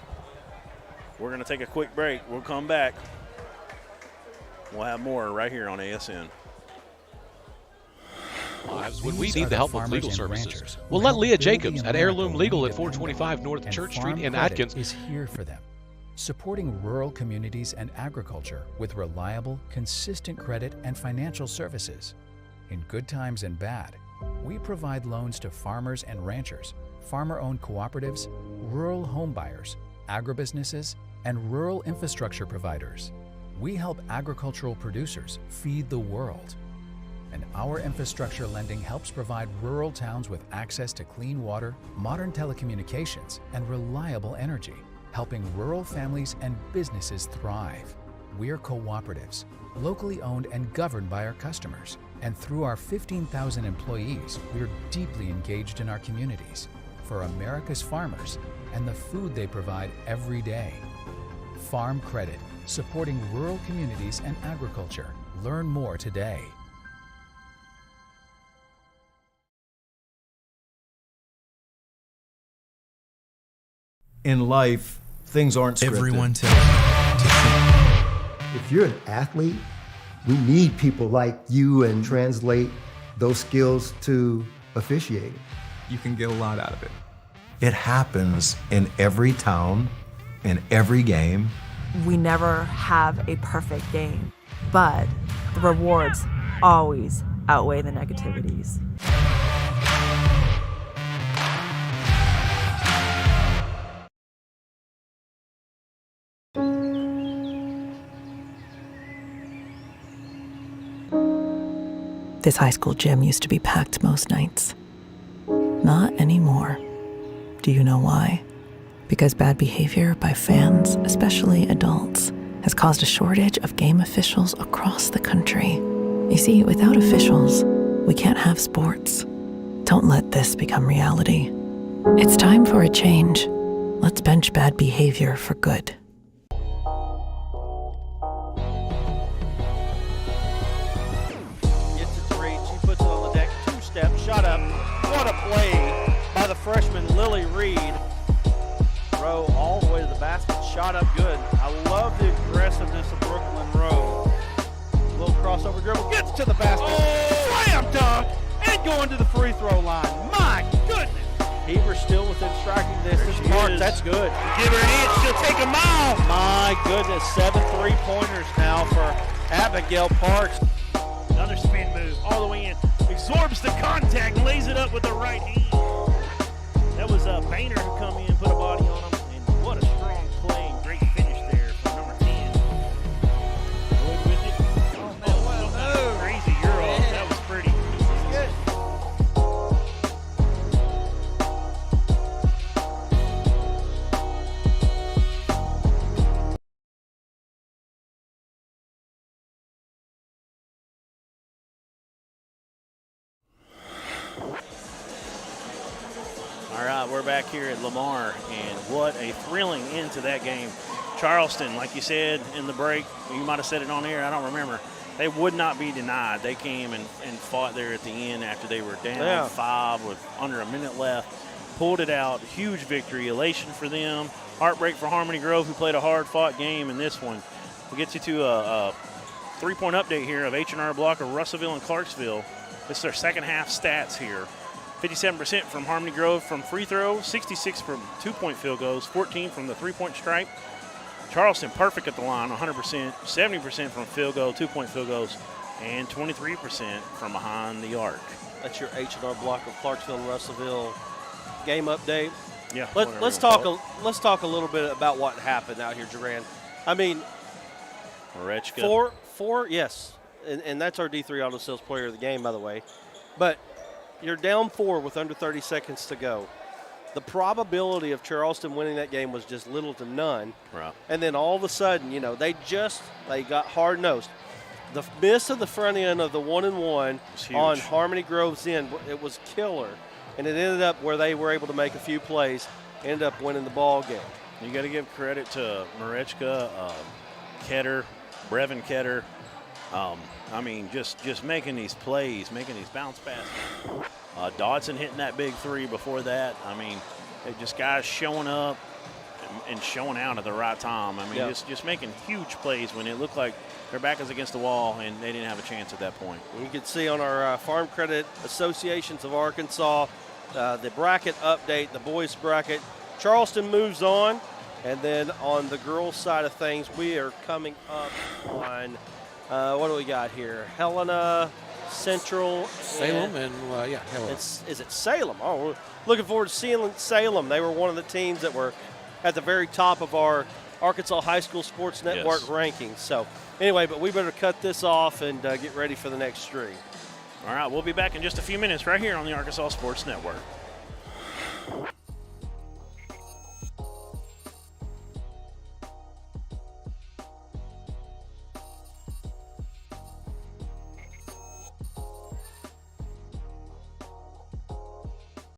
We're going to take a quick break. We'll come back. We'll have more right here on ASN. Lives when we need the help of legal services. We'll let Leah Jacobs at Heirloom Legal at 425 North Church Street in Atkins is here for them, supporting rural communities and agriculture with reliable, consistent credit and financial services. In good times and bad, we provide loans to farmers and ranchers, farmer-owned cooperatives, rural home buyers, agribusinesses, and rural infrastructure providers. We help agricultural producers feed the world. And our infrastructure lending helps provide rural towns with access to clean water, modern telecommunications, and reliable energy, helping rural families and businesses thrive. We're cooperatives, locally owned and governed by our customers. And through our 15,000 employees, we're deeply engaged in our communities, for America's farmers and the food they provide every day. Farm Credit, supporting rural communities and agriculture. Learn more today. In life, things aren't scripted. Everyone If you're an athlete, we need people like you and translate those skills to officiating. You can get a lot out of it. It happens in every town, in every game. We never have a perfect game, but the rewards always outweigh the negativities. This high school gym used to be packed most nights. Not anymore. Do you know why? Because bad behavior by fans, especially adults, has caused a shortage of game officials across the country. You see, without officials, we can't have sports. Don't let this become reality. It's time for a change. Let's bench bad behavior for good. Shot up. What a play by the freshman Lily Reed. Rowe all the way to the basket. Shot up good. I love the aggressiveness of Brooklyn Rowe. A little crossover dribble. Gets to the basket. Oh, slam dunk. And going to the free throw line. My goodness. Heber still within striking distance. Parks, that's good. Give her an inch. She'll take a mile. My goodness. 7 3-pointers now for Abigail Parks. Another spin move all the way in. Absorbs the contact, lays it up with the right hand. That was Boehner who come in, put a body on him, and what a strong play and great finish there for number 10. Good with it. Oh, man, wow, crazy Euro. That was pretty. Good. All right, we're back here at Lamar, and what a thrilling end to that game. Charleston, like you said in the break, you might have said it on air, I don't remember. They would not be denied. They came and fought there at the end after they were down 5 with under a minute left. Pulled it out, huge victory, elation for them. Heartbreak for Harmony Grove, who played a hard-fought game in this one. We'll get you to a 3-point update here of H&R Block of Russellville and Clarksville. This is their second half stats here. 57% from Harmony Grove from free throw, 66 from 2-point field goals, 14 from the 3-point stripe. Charleston perfect at the line, 100%, 70% from field goal, 2-point field goals, and 23% from behind the arc. That's your H&R Block of Clarksville and Russellville game update. Yeah. Let's talk a little bit about what happened out here, Duran. I mean, Marechka. Four, yes, and that's our D3 Auto Sales Player of the game, by the way. But you're down 4 with under 30 seconds to go. The probability of Charleston winning that game was just little to none. Right. And then all of a sudden, they got hard-nosed. The miss of the front end of the 1-and-1 on Harmony Grove's end, it was killer. And it ended up where they were able to make a few plays, ended up winning the ball game. You got to give credit to Marechka, Ketter, Brevin Ketter. I mean, just making these plays, making these bounce passes. Dodson hitting that big three before that. I mean, just guys showing up and showing out at the right time. I mean, just making huge plays when it looked like their back is against the wall and they didn't have a chance at that point. You can see on our Farm Credit Associations of Arkansas, the bracket update, the boys bracket. Charleston moves on, and then on the girls' side of things, we are coming up on, what do we got here? Helena, Central. Salem and Helena. Is it Salem? Oh, we're looking forward to seeing Salem. They were one of the teams that were at the very top of our Arkansas High School Sports Network rankings. So anyway, but we better cut this off and get ready for the next stream. All right, we'll be back in just a few minutes right here on the Arkansas Sports Network.